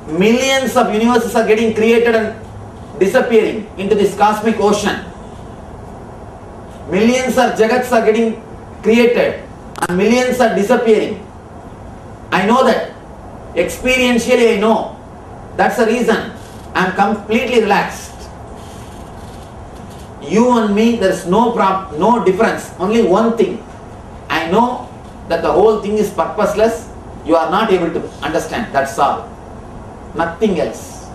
millions of universes are getting created and disappearing into this cosmic ocean. Millions of jagats are getting created and millions are disappearing. I know that. Experientially I know. That's the reason I am completely relaxed. You and me, there is no difference. Only one thing. I know that the whole thing is purposeless. You are not able to understand. That's all. Nothing else.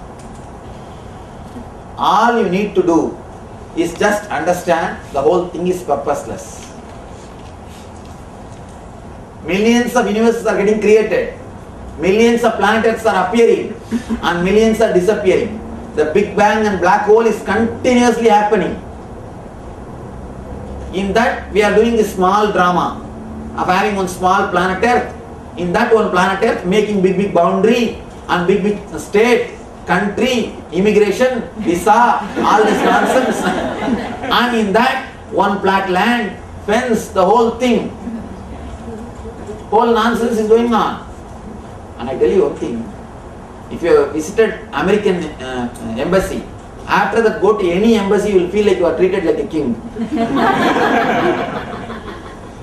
All you need to do is just understand the whole thing is purposeless. Millions of universes are getting created. Millions of planets are appearing and millions are disappearing. The Big Bang and black hole is continuously happening. In that we are doing a small drama of having one small planet Earth. In that one planet Earth making big boundary and big state, country, immigration, visa, all this nonsense. And in that one flat land, fence, the whole thing. Whole nonsense is going on. And I tell you one thing, if you have visited American embassy, after that go to any embassy, you will feel like you are treated like a king.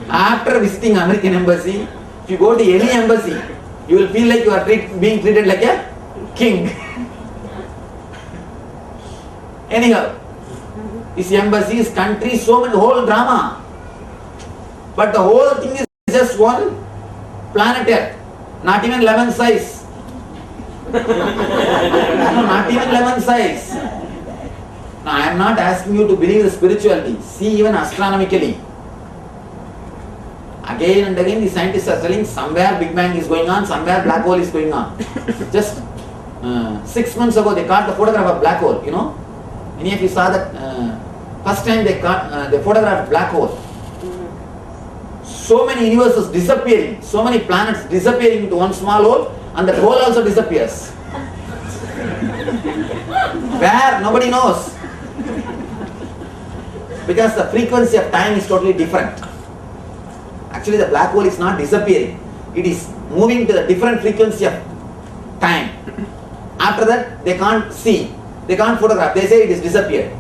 After visiting American embassy, if you go to any embassy, you will feel like you are being treated like a king. Anyhow, this embassy, this country, so many, whole drama. But the whole thing is just one planet Earth, not even lemon size. No, not even lemon size. Now, I am not asking you to believe the spirituality. See, even astronomically. Again and again, the scientists are telling somewhere Big Bang is going on, somewhere black hole is going on. Just 6 months ago, they caught the photograph of black hole. You know, any of you saw that? First time they photographed black hole. So many universes disappearing, so many planets disappearing into one small hole, and that hole also disappears. Where? Nobody knows. Because the frequency of time is totally different. Actually, the black hole is not disappearing. It is moving to the different frequency of time. After that, they can't see. They can't photograph. They say it is disappeared.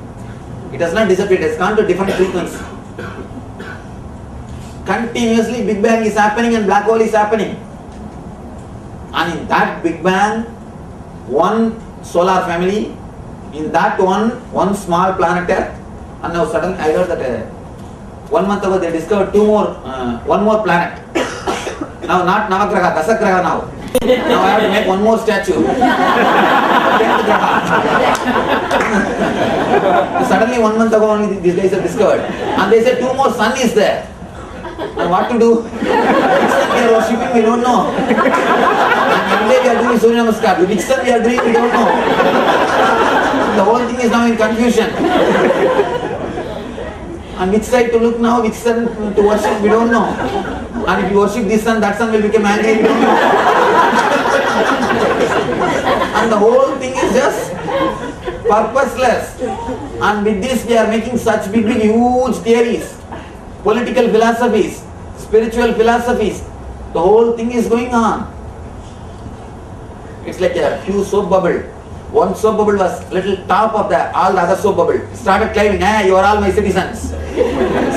It has not disappeared. It has gone to a different frequency. Continuously Big Bang is happening and black hole is happening. And in that Big Bang, one solar family, in that one small planet Earth, and now suddenly I heard that 1 month ago they discovered one more planet. Now not Navagraha, Dasagraha now. Now I have to make one more statue. Suddenly 1 month ago only these guys have discovered. And they said 2 more sun is there. And what to do? Which sun we are worshipping, we don't know. And every day we are doing Surya Namaskar. Which sun we are doing, we don't know. The whole thing is now in confusion. And which side to look now, which sun to worship, we don't know. And if you worship this sun, that sun will become angry, we don't know. And the whole thing is just purposeless. And with this we are making such big huge theories. Political philosophies, spiritual philosophies, the whole thing is going on. It's like a few soap bubble. One soap bubble was little top of all the other soap bubble. Started climbing, hey, you are all my citizens.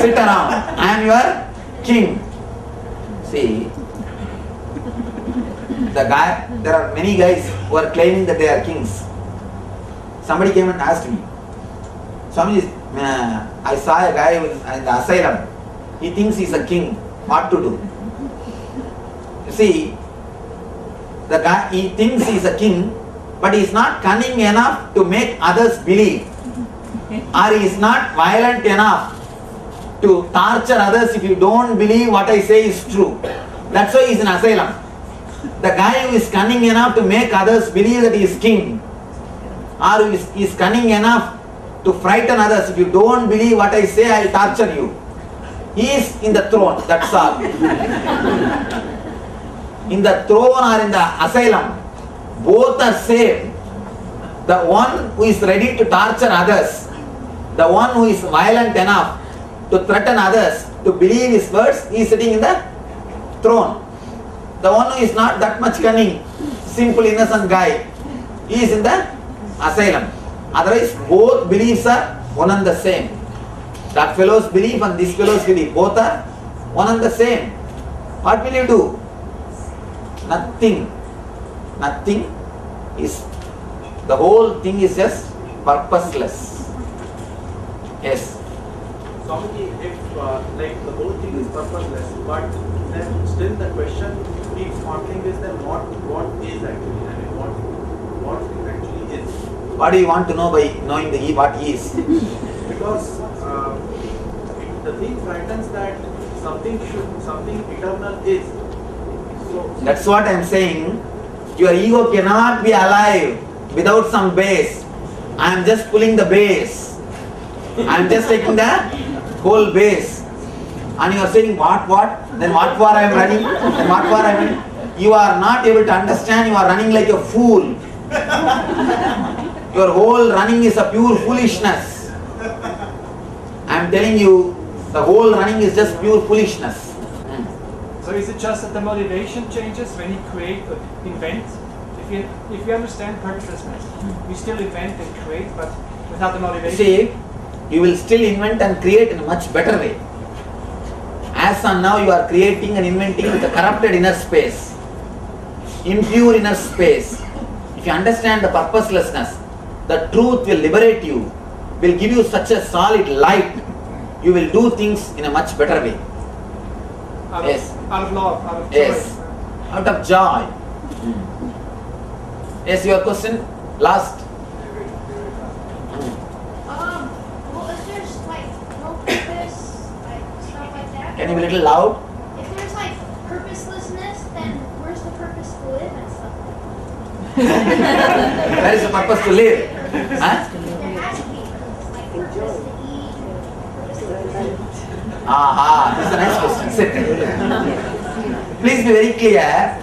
Sit around, I am your king. See, there are many guys who are claiming that they are kings. Somebody came and asked me, Swami, I saw a guy in the asylum. He thinks he is a king. What to do? You see, the guy, he thinks he is a king, but he is not cunning enough to make others believe. Or he is not violent enough to torture others if you don't believe what I say is true. That's why he is in asylum. The guy who is cunning enough to make others believe that he is king, or he is cunning enough to frighten others. If you don't believe what I say, I will torture you. He is in the throne, that's all. In the throne or in the asylum, both are same. The one who is ready to torture others, the one who is violent enough to threaten others, to believe his words, he is sitting in the throne. The one who is not that much cunning, simple innocent guy, he is in the asylum. Otherwise, both beliefs are one and the same. That fellow's belief and this fellow's belief, both are one and the same. What will you do? Nothing. Nothing is, the whole thing is just purposeless. Yes. Swamiji, if like the whole thing is purposeless, but then still the question keeps haunting is then what is actually? I mean, what it actually is? What do you want to know by knowing what he is? Because the thing frightens that something eternal is. So That's what I am saying. Your ego cannot be alive without some base. I am just pulling the base. I am just taking the whole base. And you are saying what? Then what for I am running? Then what for I am running? You are not able to understand. You are running like a fool. Your whole running is a pure foolishness. I am telling you, the whole running is just pure foolishness. So is it just that the motivation changes when you create or invent? If you understand purposelessness, you still invent and create, but without the motivation. See, you will still invent and create in a much better way. As on now, you are creating and inventing with a corrupted inner space, impure inner space. If you understand the purposelessness, the truth will liberate you, will give you such a solid light. You will do things in a much better way. Yes. Out of love, out of joy. Yes, out of joy. Yes, your question last. Well, if there's like no purpose, like stuff like that. Can you be a little loud? If there's like purposelessness, then where's the purpose to live and stuff like that? Where is the purpose to live? Huh? There has to be like purpose to eat, purpose to live. Aha, this is a nice question. Sit. Please be very clear.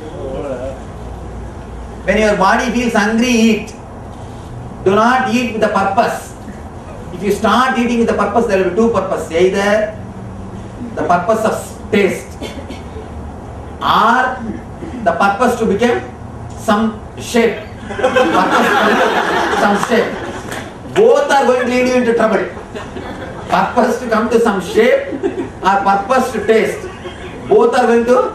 When your body feels hungry, eat. Do not eat with a purpose. If you start eating with a purpose, there will be two purposes. Either the purpose of taste or the purpose to become some shape. Some shape. Both are going to lead you into trouble. Purpose to come to some shape or purpose to taste. Both are going to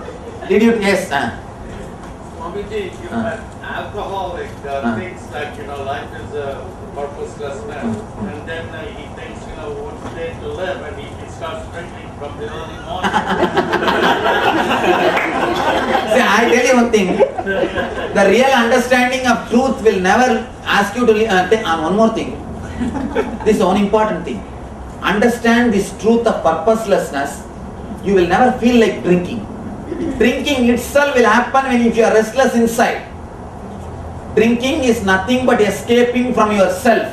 lead you to taste. Swamiji, if an alcoholic thinks that life is a purposelessness, and then he thinks one day to live, and he starts drinking from the early morning. See, I tell you one thing. The real understanding of truth will never ask you to think on one more thing. This is one important thing. Understand this truth of purposelessness. You will never feel like drinking. Drinking itself will happen when if you are restless inside. Drinking is nothing but escaping from yourself.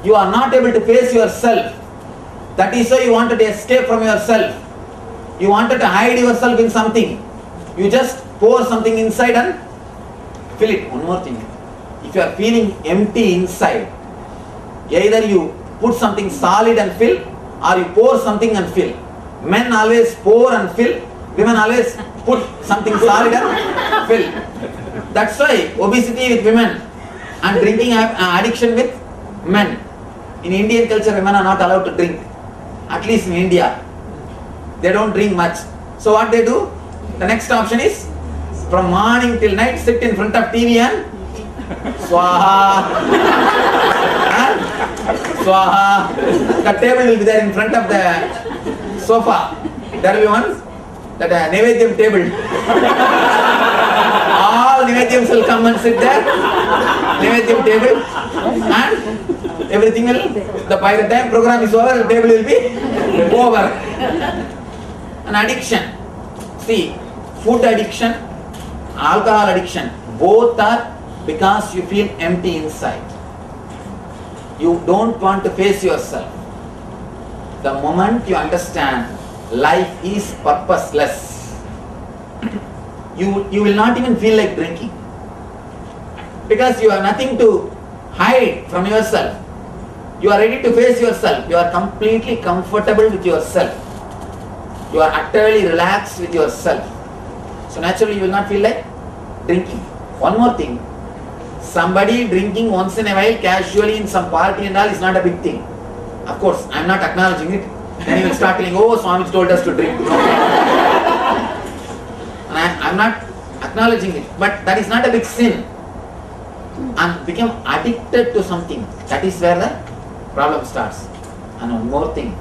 You are not able to face yourself. That is why you wanted to escape from yourself. You wanted to hide yourself in something. You just pour something inside and fill it. One more thing. If you are feeling empty inside, either you put something solid and fill, or you pour something and fill. Men always pour and fill. Women always put something solid and fill. That's why obesity with women and drinking addiction with men. In Indian culture, women are not allowed to drink. At least in India, they don't drink much. So what they do? The next option is from morning till night sit in front of TV and swaha. Swaha. The table will be there in front of the sofa. There will be one that Naivedyam table. All Naivedyams will come and sit there. Naivedyam table, and everything will. By the time program is over, the table will be over. An addiction. See, food addiction, alcohol addiction, both are because you feel empty inside. you don't want to face yourself. The moment you understand life is purposeless, you will not even feel like drinking. Because you have nothing to hide from yourself. You are ready to face yourself. You are completely comfortable with yourself. You are utterly relaxed with yourself. So naturally you will not feel like drinking. One more thing. Somebody drinking once in a while casually in some party and all is not a big thing. Of course, I am not acknowledging it. Then you will start telling, oh, Swami told us to drink. No. And I am not acknowledging it. But that is not a big sin. And become addicted to something. That is where the problem starts. And one more thing.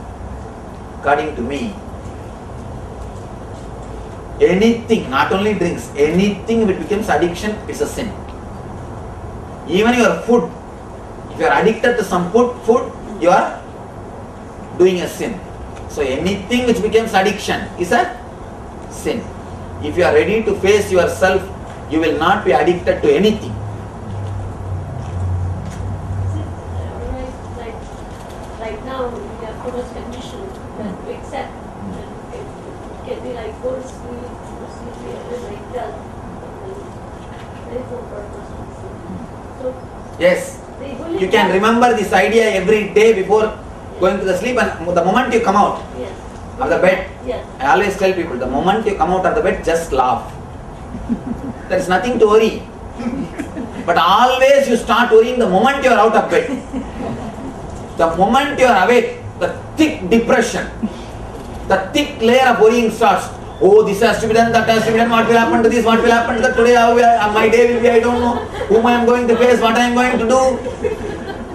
According to me, anything, not only drinks, anything which becomes addiction is a sin. Even your food, if you are addicted to some food, you are doing a sin. So anything which becomes addiction is a sin. If you are ready to face yourself, you will not be addicted to anything. Right now we are so much conditioned that we accept that it can be like go to sleep, and like that. There is no purpose to sleep. So Yes, they believe you can that- remember this idea every day before going to the sleep, and the moment you come out Yes. of the bed, Yes. I always tell people, the moment you come out of the bed, just laugh. There is nothing to worry. But always you start worrying the moment you are out of bed. The moment you are awake, the thick depression, the thick layer of worrying starts. Oh, this has to be done, that has to be done, what will happen to this, what will happen to that, today my day will be, I don't know, whom I am going to face, what I am going to do.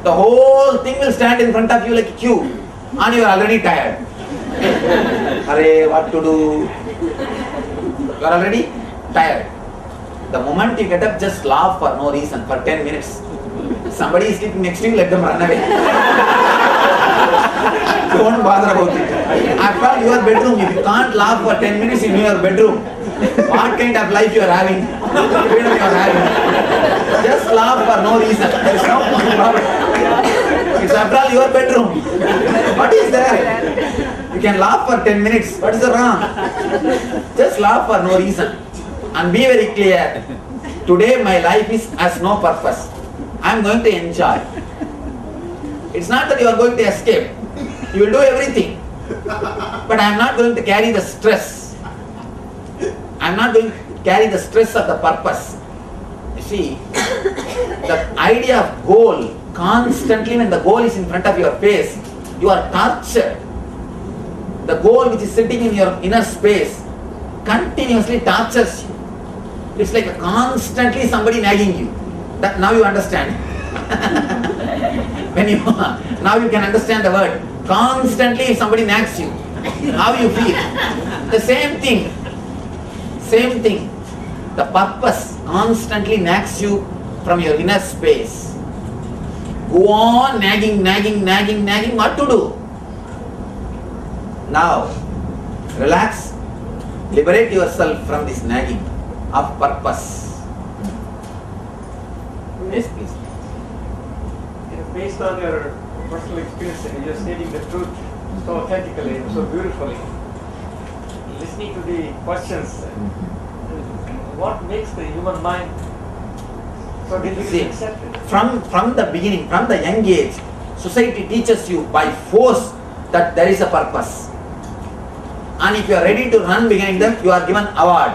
The whole thing will stand in front of you like a queue, and you are already tired. Arey, what to do? You are already tired. The moment you get up, just laugh for no reason, for 10 minutes. Somebody is sleeping next to you, let them run away. Don't bother about it. After all, your bedroom, if you can't laugh for 10 minutes in your bedroom, what kind of life you are having? Freedom you are having. Just laugh for no reason. There is no problem. It's after all your bedroom. What is there? You can laugh for 10 minutes. What is the wrong? Just laugh for no reason. And be very clear. Today my life has no purpose. I am going to enjoy. It's not that you are going to escape. You will do everything. But I am not going to carry the stress. I am not going to carry the stress of the purpose. You see, the idea of goal, constantly when the goal is in front of your face, you are tortured. The goal which is sitting in your inner space continuously tortures you. It's like constantly somebody nagging you. That now you understand. Now you can understand the word. Constantly if somebody nags you, how you feel. The same thing. Same thing. The purpose constantly nags you from your inner space. Go on nagging, what to do? Now, relax, liberate yourself from this nagging of purpose. Yes, please. Based on your personal experience, and you're stating the truth so authentically and so beautifully. Listening to the questions, what makes the human mind so difficult See, to accept it? from the beginning, from the young age, society teaches you by force that there is a purpose. And if you are ready to run behind them, you are given award.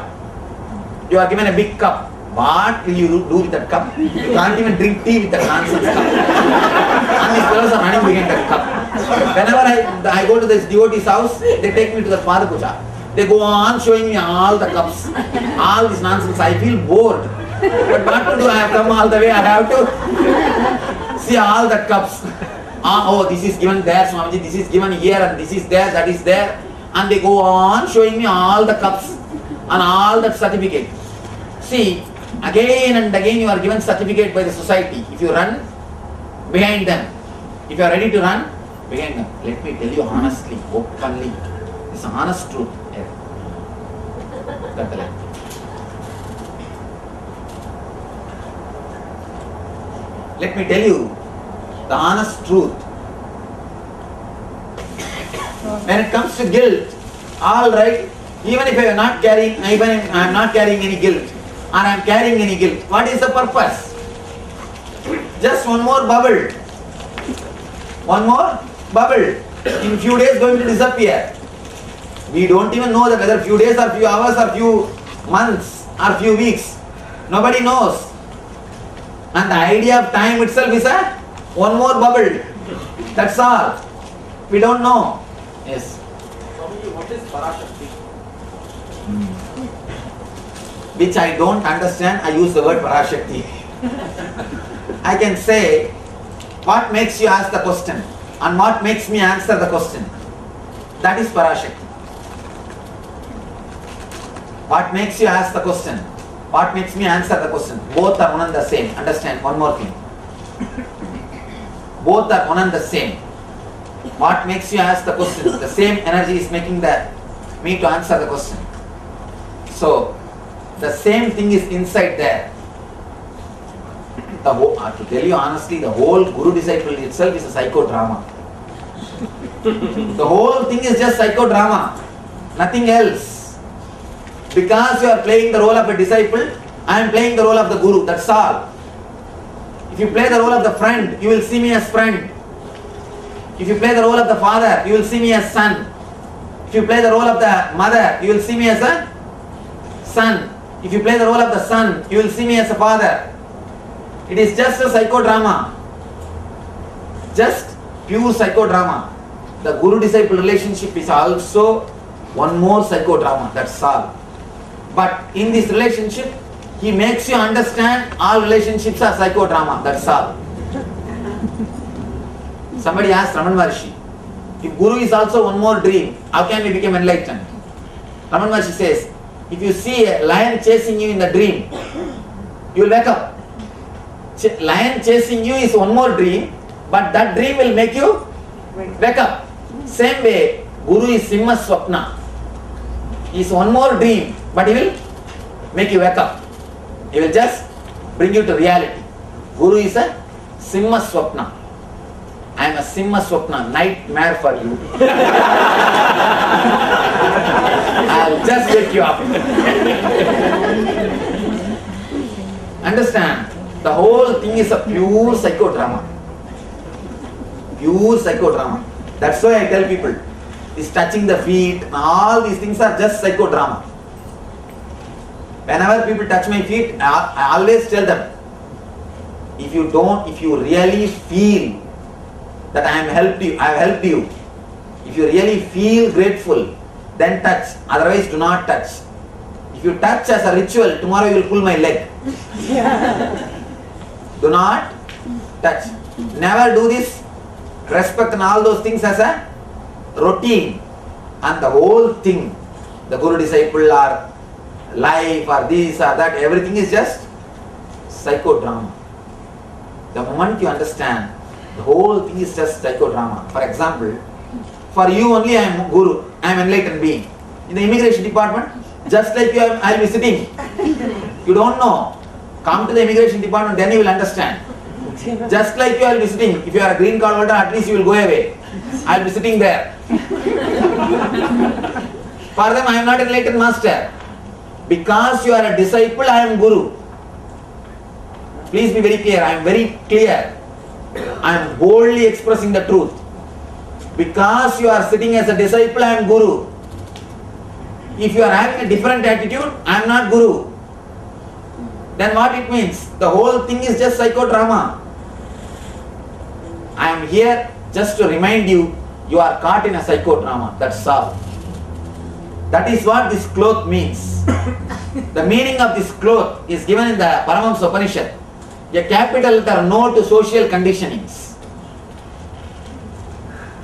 You are given a big cup. What will you do with that cup? You can't even drink tea with that nonsense cup. And these fellows are running behind that cup. Whenever I go to this devotee's house, they take me to the Pada Puja. They go on showing me all the cups, all this nonsense. I feel bored. But what to do? I have come all the way. I have to see all the cups. Oh, this is given there, Swamiji. This is given here, and this is there, that is there. And they go on showing me all the cups and all that certificate. See, again and again you are given certificate by the society. If you run behind them, if you are ready to run behind them, let me tell you honestly, openly, it's an honest truth. Let me tell you, the honest truth. When it comes to guilt, all right, even if I am not carrying, even if I am not carrying any guilt, or I am carrying any guilt, what is the purpose? Just one more bubble. One more bubble. In few days going to disappear. We don't even know that whether few days or few hours or few months or few weeks. Nobody knows. And the idea of time itself is a one more bubble. That's all. We don't know. Yes. Swamiji, what is Parashakti? Which I don't understand, I use the word Parashakti. I can say what makes you ask the question and what makes me answer the question. That is Parashakti. What makes you ask the question? What makes me answer the question? Both are one and the same. Understand one more thing. Both are one and the same. What makes you ask the question? The same energy is making me to answer the question. So, the same thing is inside there. To tell you honestly, the whole guru-disciple itself is a psychodrama. The whole thing is just psychodrama. Nothing else. Because you are playing the role of a disciple, I am playing the role of the guru. That's all. If you play the role of the friend, you will see me as friend. If you play the role of the father, you will see me as son. If you play the role of the mother, you will see me as a son. If you play the role of the son, you will see me as a father. It is just a psychodrama. Just pure psychodrama. The guru-disciple relationship is also one more psychodrama. That's all. But in this relationship, he makes you understand all relationships are psychodrama. That's all. Somebody asked Raman Maharshi, if Guru is also one more dream, how can we become enlightened? Raman Maharshi says, if you see a lion chasing you in the dream, you will wake up. Lion chasing you is one more dream, but that dream will make you wake up. Same way, Guru is Simha Swapna. He is one more dream, but he will make you wake up. He will just bring you to reality. Guru is a Simha Swapna. I am a Simha Swapna, nightmare for you. I'll just wake you up. Understand? The whole thing is a pure psychodrama. Pure psychodrama. That's why I tell people, is touching the feet, all these things are just psychodrama. Whenever people touch my feet, I always tell them, if you really feel that I have helped you, if you really feel grateful, then touch, otherwise do not touch. If you touch as a ritual, tomorrow you will pull my leg. Do not touch. Never do this respect and all those things as a routine. And the whole thing, the guru disciple or life or this or that, everything is just psychodrama. The moment you understand, the whole thing is just psychodrama. For example, for you only I am guru, I am enlightened being. In the immigration department, just like you, I will be sitting. You don't know. Come to the immigration department, then you will understand. Just like you are visiting, if you are a green card holder, at least you will go away. I will be sitting there. For them, I am not enlightened master. Because you are a disciple, I am guru. Please be very clear. I am very clear. I am boldly expressing the truth. Because you are sitting as a disciple, I am guru. If you are having a different attitude, I am not guru. Then what it means? The whole thing is just psychodrama. I am here just to remind you, you are caught in a psychodrama. That's all. That is what this cloth means. The meaning of this cloth is given in the Paramahamsa Upanishad. A capital letter no to social conditionings.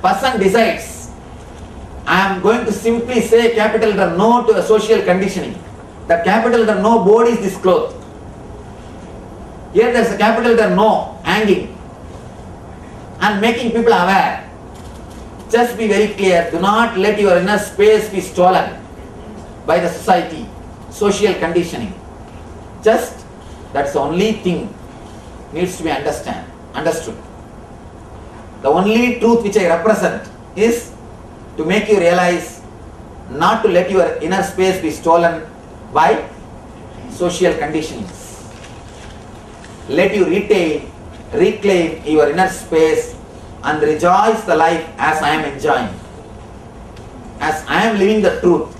Person decides, I am going to simply say capital letter no to a social conditioning. The capital letter no board is this cloth. Here there is a capital letter no hanging and making people aware. Just be very clear. Do not let your inner space be stolen by the society, social conditioning. Just that's the only thing needs to be understood. The only truth which I represent is to make you realize not to let your inner space be stolen by social conditionings. Let you reclaim your inner space and rejoice the life as I am enjoying. As I am living the truth,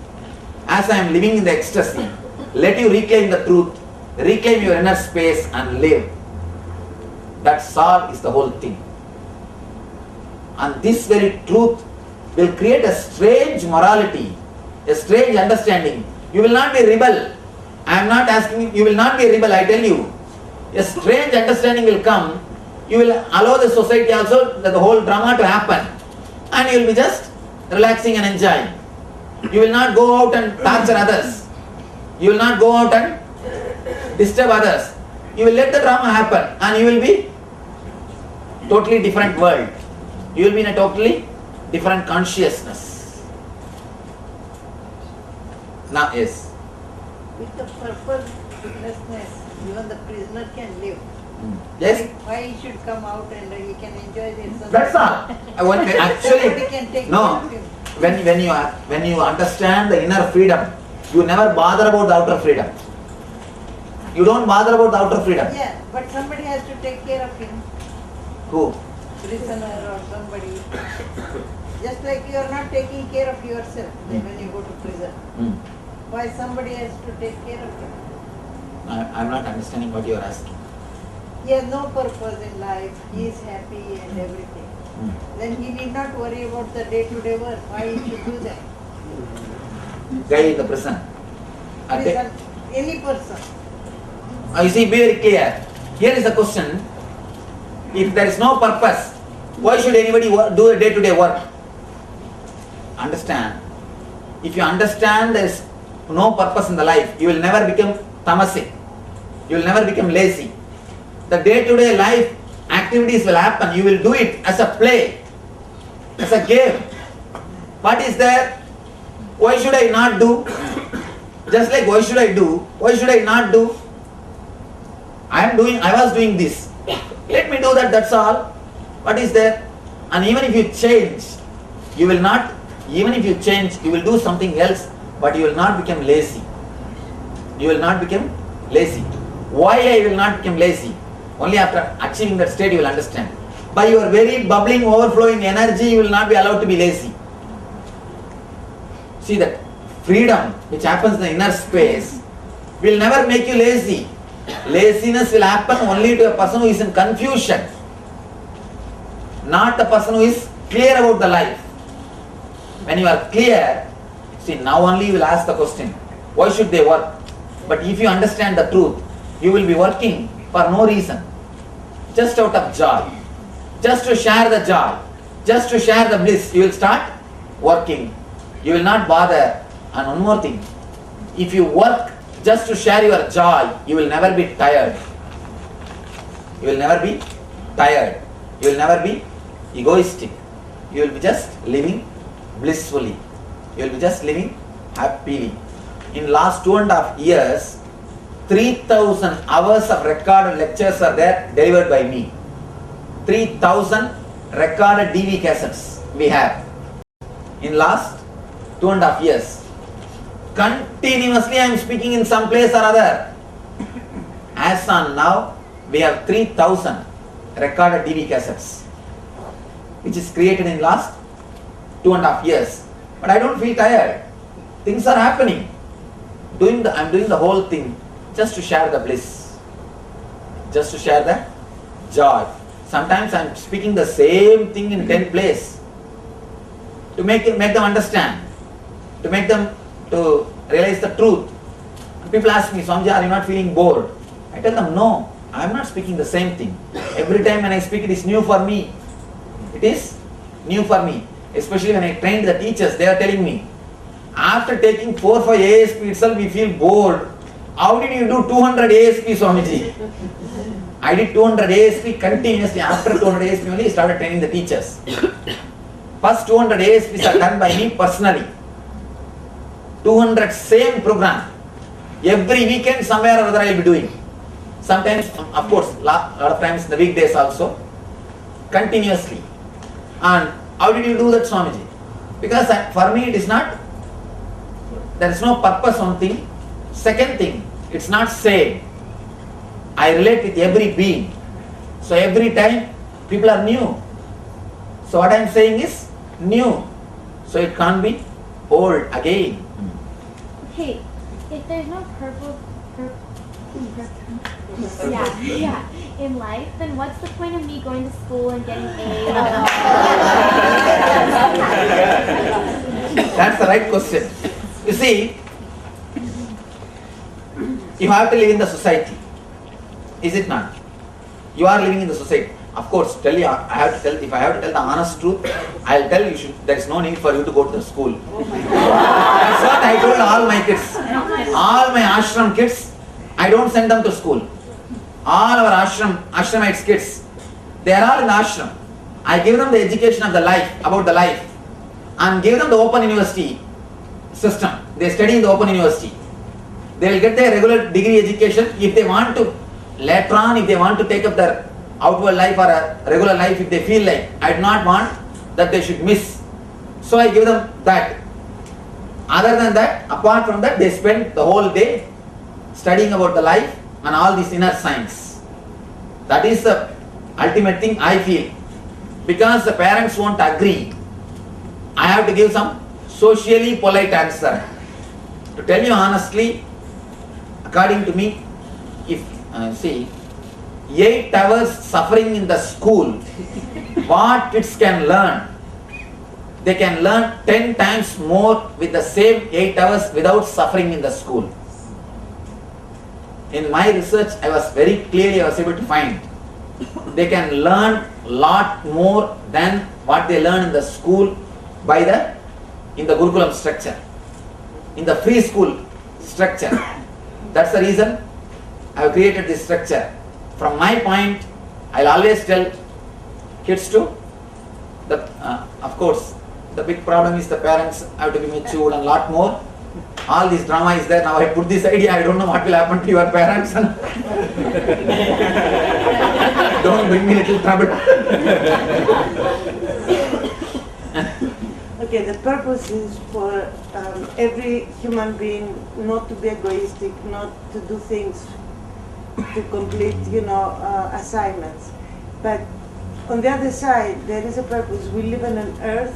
as I am living in the ecstasy, let you reclaim the truth, reclaim your inner space and live. That's all is the whole thing. And this very truth will create a strange morality, a strange understanding. You will not be a rebel. I am not asking you will not be a rebel, I tell you. A strange understanding will come. You will allow the society also, the whole drama to happen. And you will be just relaxing and enjoying. You will not go out and torture others. You will not go out and disturb others. You will let the drama happen and you will be totally different world. You will be in a totally different consciousness. Now, yes. With the purposelessness, even the prisoner can live. Yes? Why he should come out and he can enjoy this? That's all. Actually, Somebody can take no. care of him. When you understand the inner freedom, you never bother about the outer freedom. You don't bother about the outer freedom. Yeah, but somebody has to take care of him. Who? Prisoner or somebody. Just like you are not taking care of yourself when you go to prison. Why somebody has to take care of him? I'm not understanding what you are asking. He has no purpose in life. He is happy and everything. Then he need not worry about the day-to-day work. Why he should do that? Guy in the prison. Prison, any person. You see, be very clear. Here is the question. If there is no purpose, why should anybody do a day-to-day work? Understand. If you understand there is no purpose in the life, you will never become tamasic. You will never become lazy. The day-to-day life activities will happen. You will do it as a play, as a game. What is there? Why should I not do? Just like why should I do? Why should I not do? I was doing this. Let me do that, that's all. What is there? And even if you change, you will not, even if you change, you will do something else, but you will not become lazy. You will not become lazy. Why I will not become lazy? Only after achieving that state you will understand. By your very bubbling, overflowing energy, you will not be allowed to be lazy. See that freedom which happens in the inner space will never make you lazy. Laziness will happen only to a person who is in confusion, not a person who is clear about the life. When you are clear, see, now only you will ask the question, why should they work? But if you understand the truth, you will be working for no reason, just out of joy, just to share the joy, just to share the bliss. You will start working. You will not bother. And one more thing, if you work just to share your joy, you will never be tired. You will never be tired. You will never be egoistic. You will be just living blissfully. You will be just living happily. In last 2.5 years, 3,000 hours of recorded lectures are there delivered by me. 3,000 recorded DV cassettes we have. In last 2.5 years. Continuously I am speaking in some place or other. As on now, we have 3,000 recorded DV cassettes, which is created in last 2.5 years. But I don't feel tired. Things are happening. I am doing the whole thing just to share the bliss, just to share the joy. Sometimes I am speaking the same thing in 10 places to make them understand, to make them to realize the truth. And people ask me, Swamiji, are you not feeling bored? I tell them, no, I am not speaking the same thing. Every time when I speak, it is new for me. It is new for me. Especially when I trained the teachers, they are telling me, after taking 4-5 ASP itself, we feel bored. How did you do 200 ASP, Swamiji? I did 200 ASP continuously. After 200 ASP only, I started training the teachers. First 200 ASPs are done by me personally. 200 same program. Every weekend somewhere or other I will be doing. Sometimes, of course, lot of times in the weekdays also. Continuously. And how did you do that, Swamiji? Because for me it is not, there is no purpose on thing. Second thing, it's not same. I relate with every being. So every time people are new. So what I am saying is new. So it can't be old again. Hey, if there's no yeah, in life, then what's the point of me going to school and getting A's? That's the right question. You see, you have to live in the society. Is it not? You are living in the society. Of course, if I have to tell the honest truth, I'll tell you there is no need for you to go to the school. That's what I told all my kids. All my ashram kids, I don't send them to school. All our ashramites kids, they are all in the ashram. I give them the education of the life, about the life, and give them the open university system. They study in the open university. They will get their regular degree education. If they want to, later on, if they want to take up their outward life or a regular life, if they feel like, I do not want that they should miss. So I give them that. Other than that, apart from that, they spend the whole day studying about the life and all this inner science. That is the ultimate thing I feel. Because the parents won't agree, I have to give some socially polite answer. To tell you honestly, according to me, if see, 8 hours suffering in the school, what kids can learn, they can learn 10 times more with the same 8 hours without suffering in the school. In my research, I was very clearly able to find they can learn lot more than what they learn in the school in the Gurukulam structure, in the free school structure. That's the reason I have created this structure. From my point, I'll always tell kids to, of course, the big problem is the parents have to be matured and lot more. All this drama is there. Now I put this idea, I don't know what will happen to your parents. Don't bring me little trouble. Okay, the purpose is for every human being not to be egoistic, not to do things to complete, assignments. But on the other side, there is a purpose. We live on an earth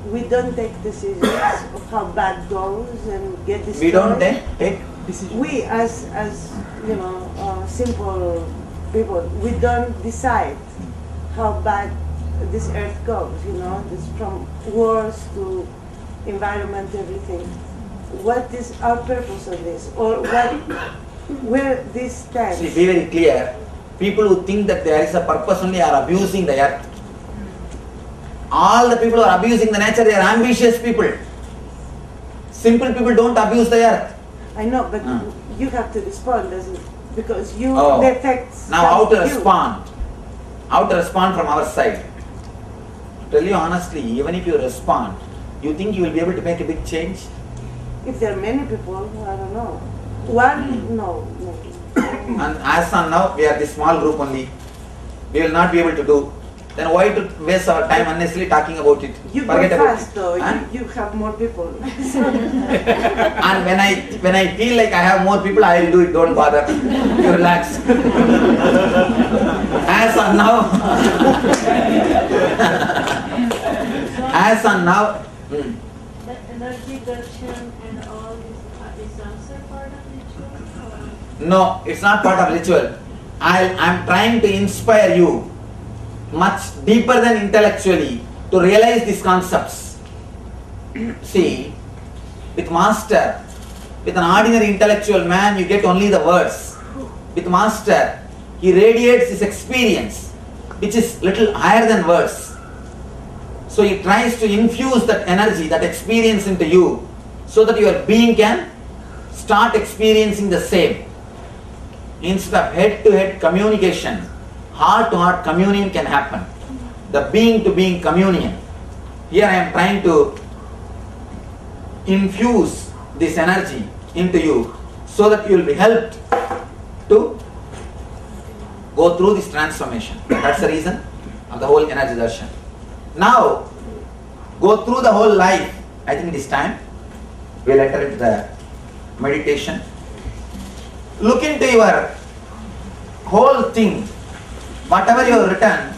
we don't take decisions of how bad goes and get destroyed. We don't take decisions. We as simple people, we don't decide how bad this earth goes, this from wars to environment, everything. What is our purpose of this? Or where this stands? See, be very clear. People who think that there is a purpose only are abusing the earth. All the people who are abusing the nature, they are ambitious people. Simple people don't abuse the earth. I know, but you have to respond, because the effects. Now how to respond? How to respond from our side? To tell you honestly, even if you respond, you think you will be able to make a big change? If there are many people, I don't know. One, no. And as on now, we are this small group only. We will not be able to do. Then why to waste our time unnecessarily talking about it? You go Forget about fast it. though. Huh? You have more people. And when I feel like I have more people, I will do it. Don't bother. You relax. As on now, The energy darshan and all is also part of ritual? No, it's not part of ritual. I'm trying to inspire you much deeper than intellectually to realize these concepts. See, with master, with an ordinary intellectual man, you get only the words. With master, he radiates his experience, which is little higher than words. So he tries to infuse that energy, that experience into you, so that your being can start experiencing the same. Instead of head-to-head communication, heart-to-heart communion can happen. The being-to-being communion. Here I am trying to infuse this energy into you so that you will be helped to go through this transformation. That's the reason of the whole energy darshan. Now, go through the whole life. I think it is time. We'll enter into the meditation. Look into your whole thing, whatever you have written,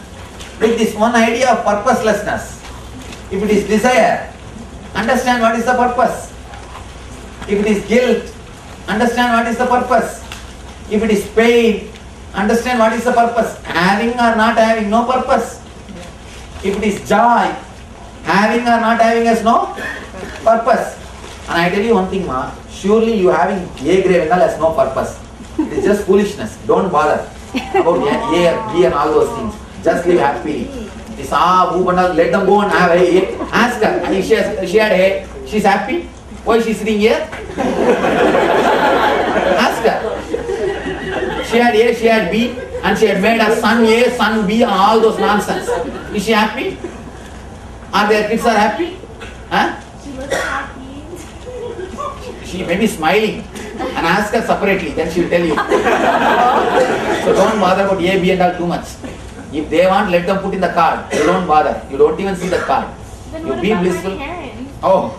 with this one idea of purposelessness. If it is desire, understand what is the purpose. If it is guilt, understand what is the purpose. If it is pain, understand what is the purpose. Having or not having, no purpose. If it is joy, having or not having has no purpose. And I tell you one thing, ma, surely you having A grade and all has no purpose. It is just foolishness. Don't bother about A, B and all those things. Just live happily. This let them go and have A. Ask her. She had A. She's happy. Why is she sitting here? Ask her. She had A, she had B, and she had made her son A, son B, and all those nonsense. Is she happy? Are their kids are happy? Huh? She looks happy. She may be smiling. And ask her separately, then she will tell you. So don't bother about A, B and all too much. If they want, let them put in the card. You don't bother. You don't even see the card. Then You what be about blissful. my parents? Oh.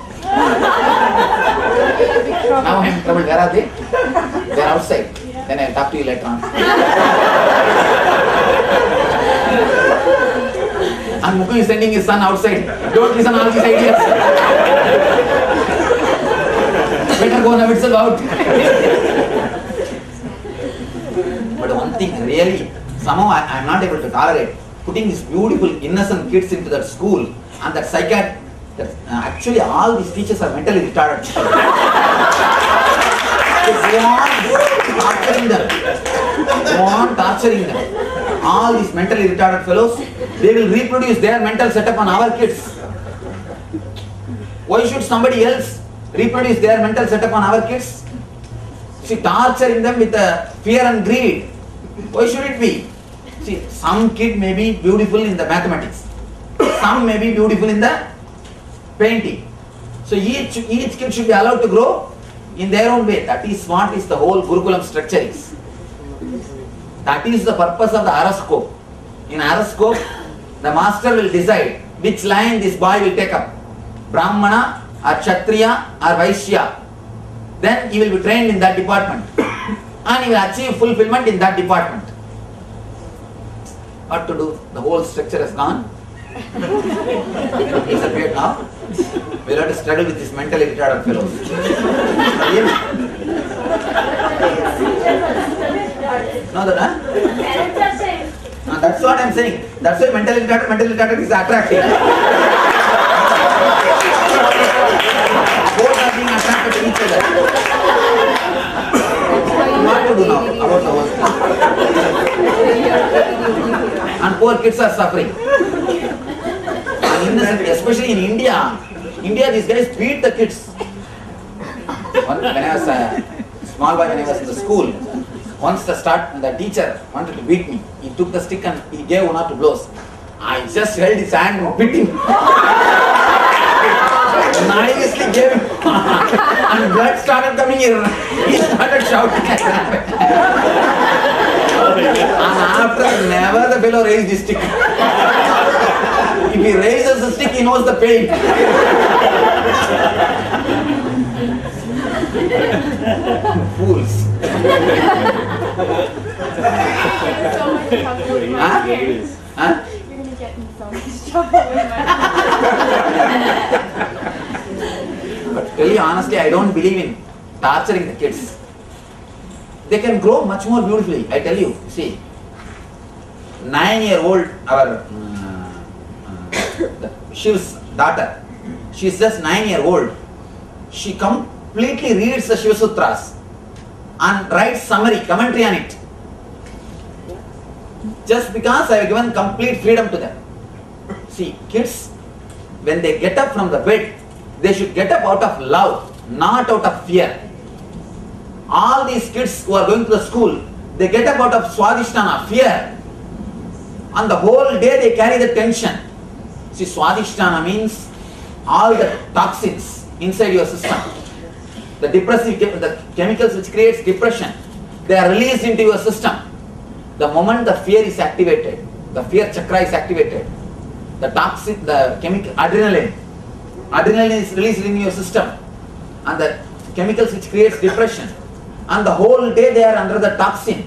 Now I am in trouble. Where are they? They are outside. Then I will talk to you later on. And Mukhu is sending his son outside. Don't listen all these ideas. Better go now itself out. But one thing really, somehow I am not able to tolerate putting these beautiful innocent kids into that school and that psychiatrist. Actually all these teachers are mentally retarded. They want torturing them. All these mentally retarded fellows, they will reproduce their mental setup on our kids. Why should somebody else reproduce their mental setup on our kids? See, torturing them with fear and greed. Why should it be? See, some kid may be beautiful in the mathematics. Some may be beautiful in the painting. So each kid should be allowed to grow in their own way. That is what is the whole Gurukulam structure is. That is the purpose of the horoscope. In horoscope, the master will decide which line this boy will take up. Brahmana or Kshatriya or Vaishya. Then he will be trained in that department. And he will achieve fulfillment in that department. What to do? The whole structure has gone. Disappeared now. We'll have to struggle with these mentally retarded fellows. No, that, huh? Parents are saying. That's what I'm saying. That's why mentally retarded is attractive. Both are being attracted to each other. What to do now about the whole thing? And poor kids are suffering. And innocent, especially in India, these guys beat the kids. When I was a small boy, when I was in the school, once the teacher wanted to beat me. He took the stick and he gave one or two blows. I just held his hand and beat him. Nicely gave him. And blood started coming here. He started shouting. And after, never the fellow raised his stick. If he raises the stick, he knows the pain. Fools. So much trouble with my Huh? parents. Huh? You're gonna get in so much trouble with my But tell you honestly, I don't believe in torturing the kids. They can grow much more beautifully, I tell you. See, 9-year-old, our Shiv's daughter, she's just 9-year-old. She completely reads the Shiva Sutras and writes summary, commentary on it. Just because I have given complete freedom to them. See, kids, when they get up from the bed, they should get up out of love, not out of fear. All these kids who are going to the school, they get up out of swadhisthana, fear. And the whole day they carry the tension. See, swadhisthana means all the toxins inside your system. The depressive, the chemicals which creates depression, they are released into your system. The moment the fear is activated, the fear chakra is activated, the toxic, the chemical adrenaline. Adrenaline is released in your system, and the chemicals which creates depression, and the whole day they are under the toxin.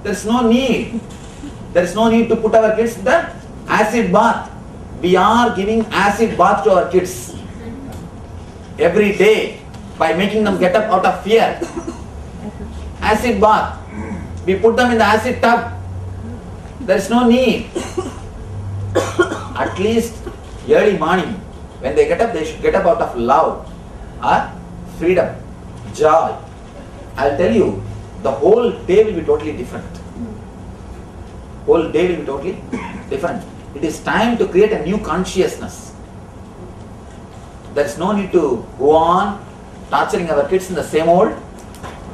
There is no need. There is no need to put our kids in the acid bath. We are giving acid bath to our kids every day by making them get up out of fear. Acid bath. We put them in the acid tub. There is no need. At least early morning, when they get up, they should get up out of love or freedom, joy. I'll tell you, the whole day will be totally different. Whole day will be totally different. It is time to create a new consciousness. There is no need to go on torturing our kids in the same old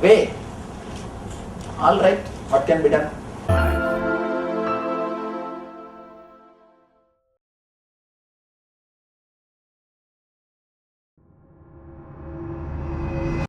way. All right, what can be done?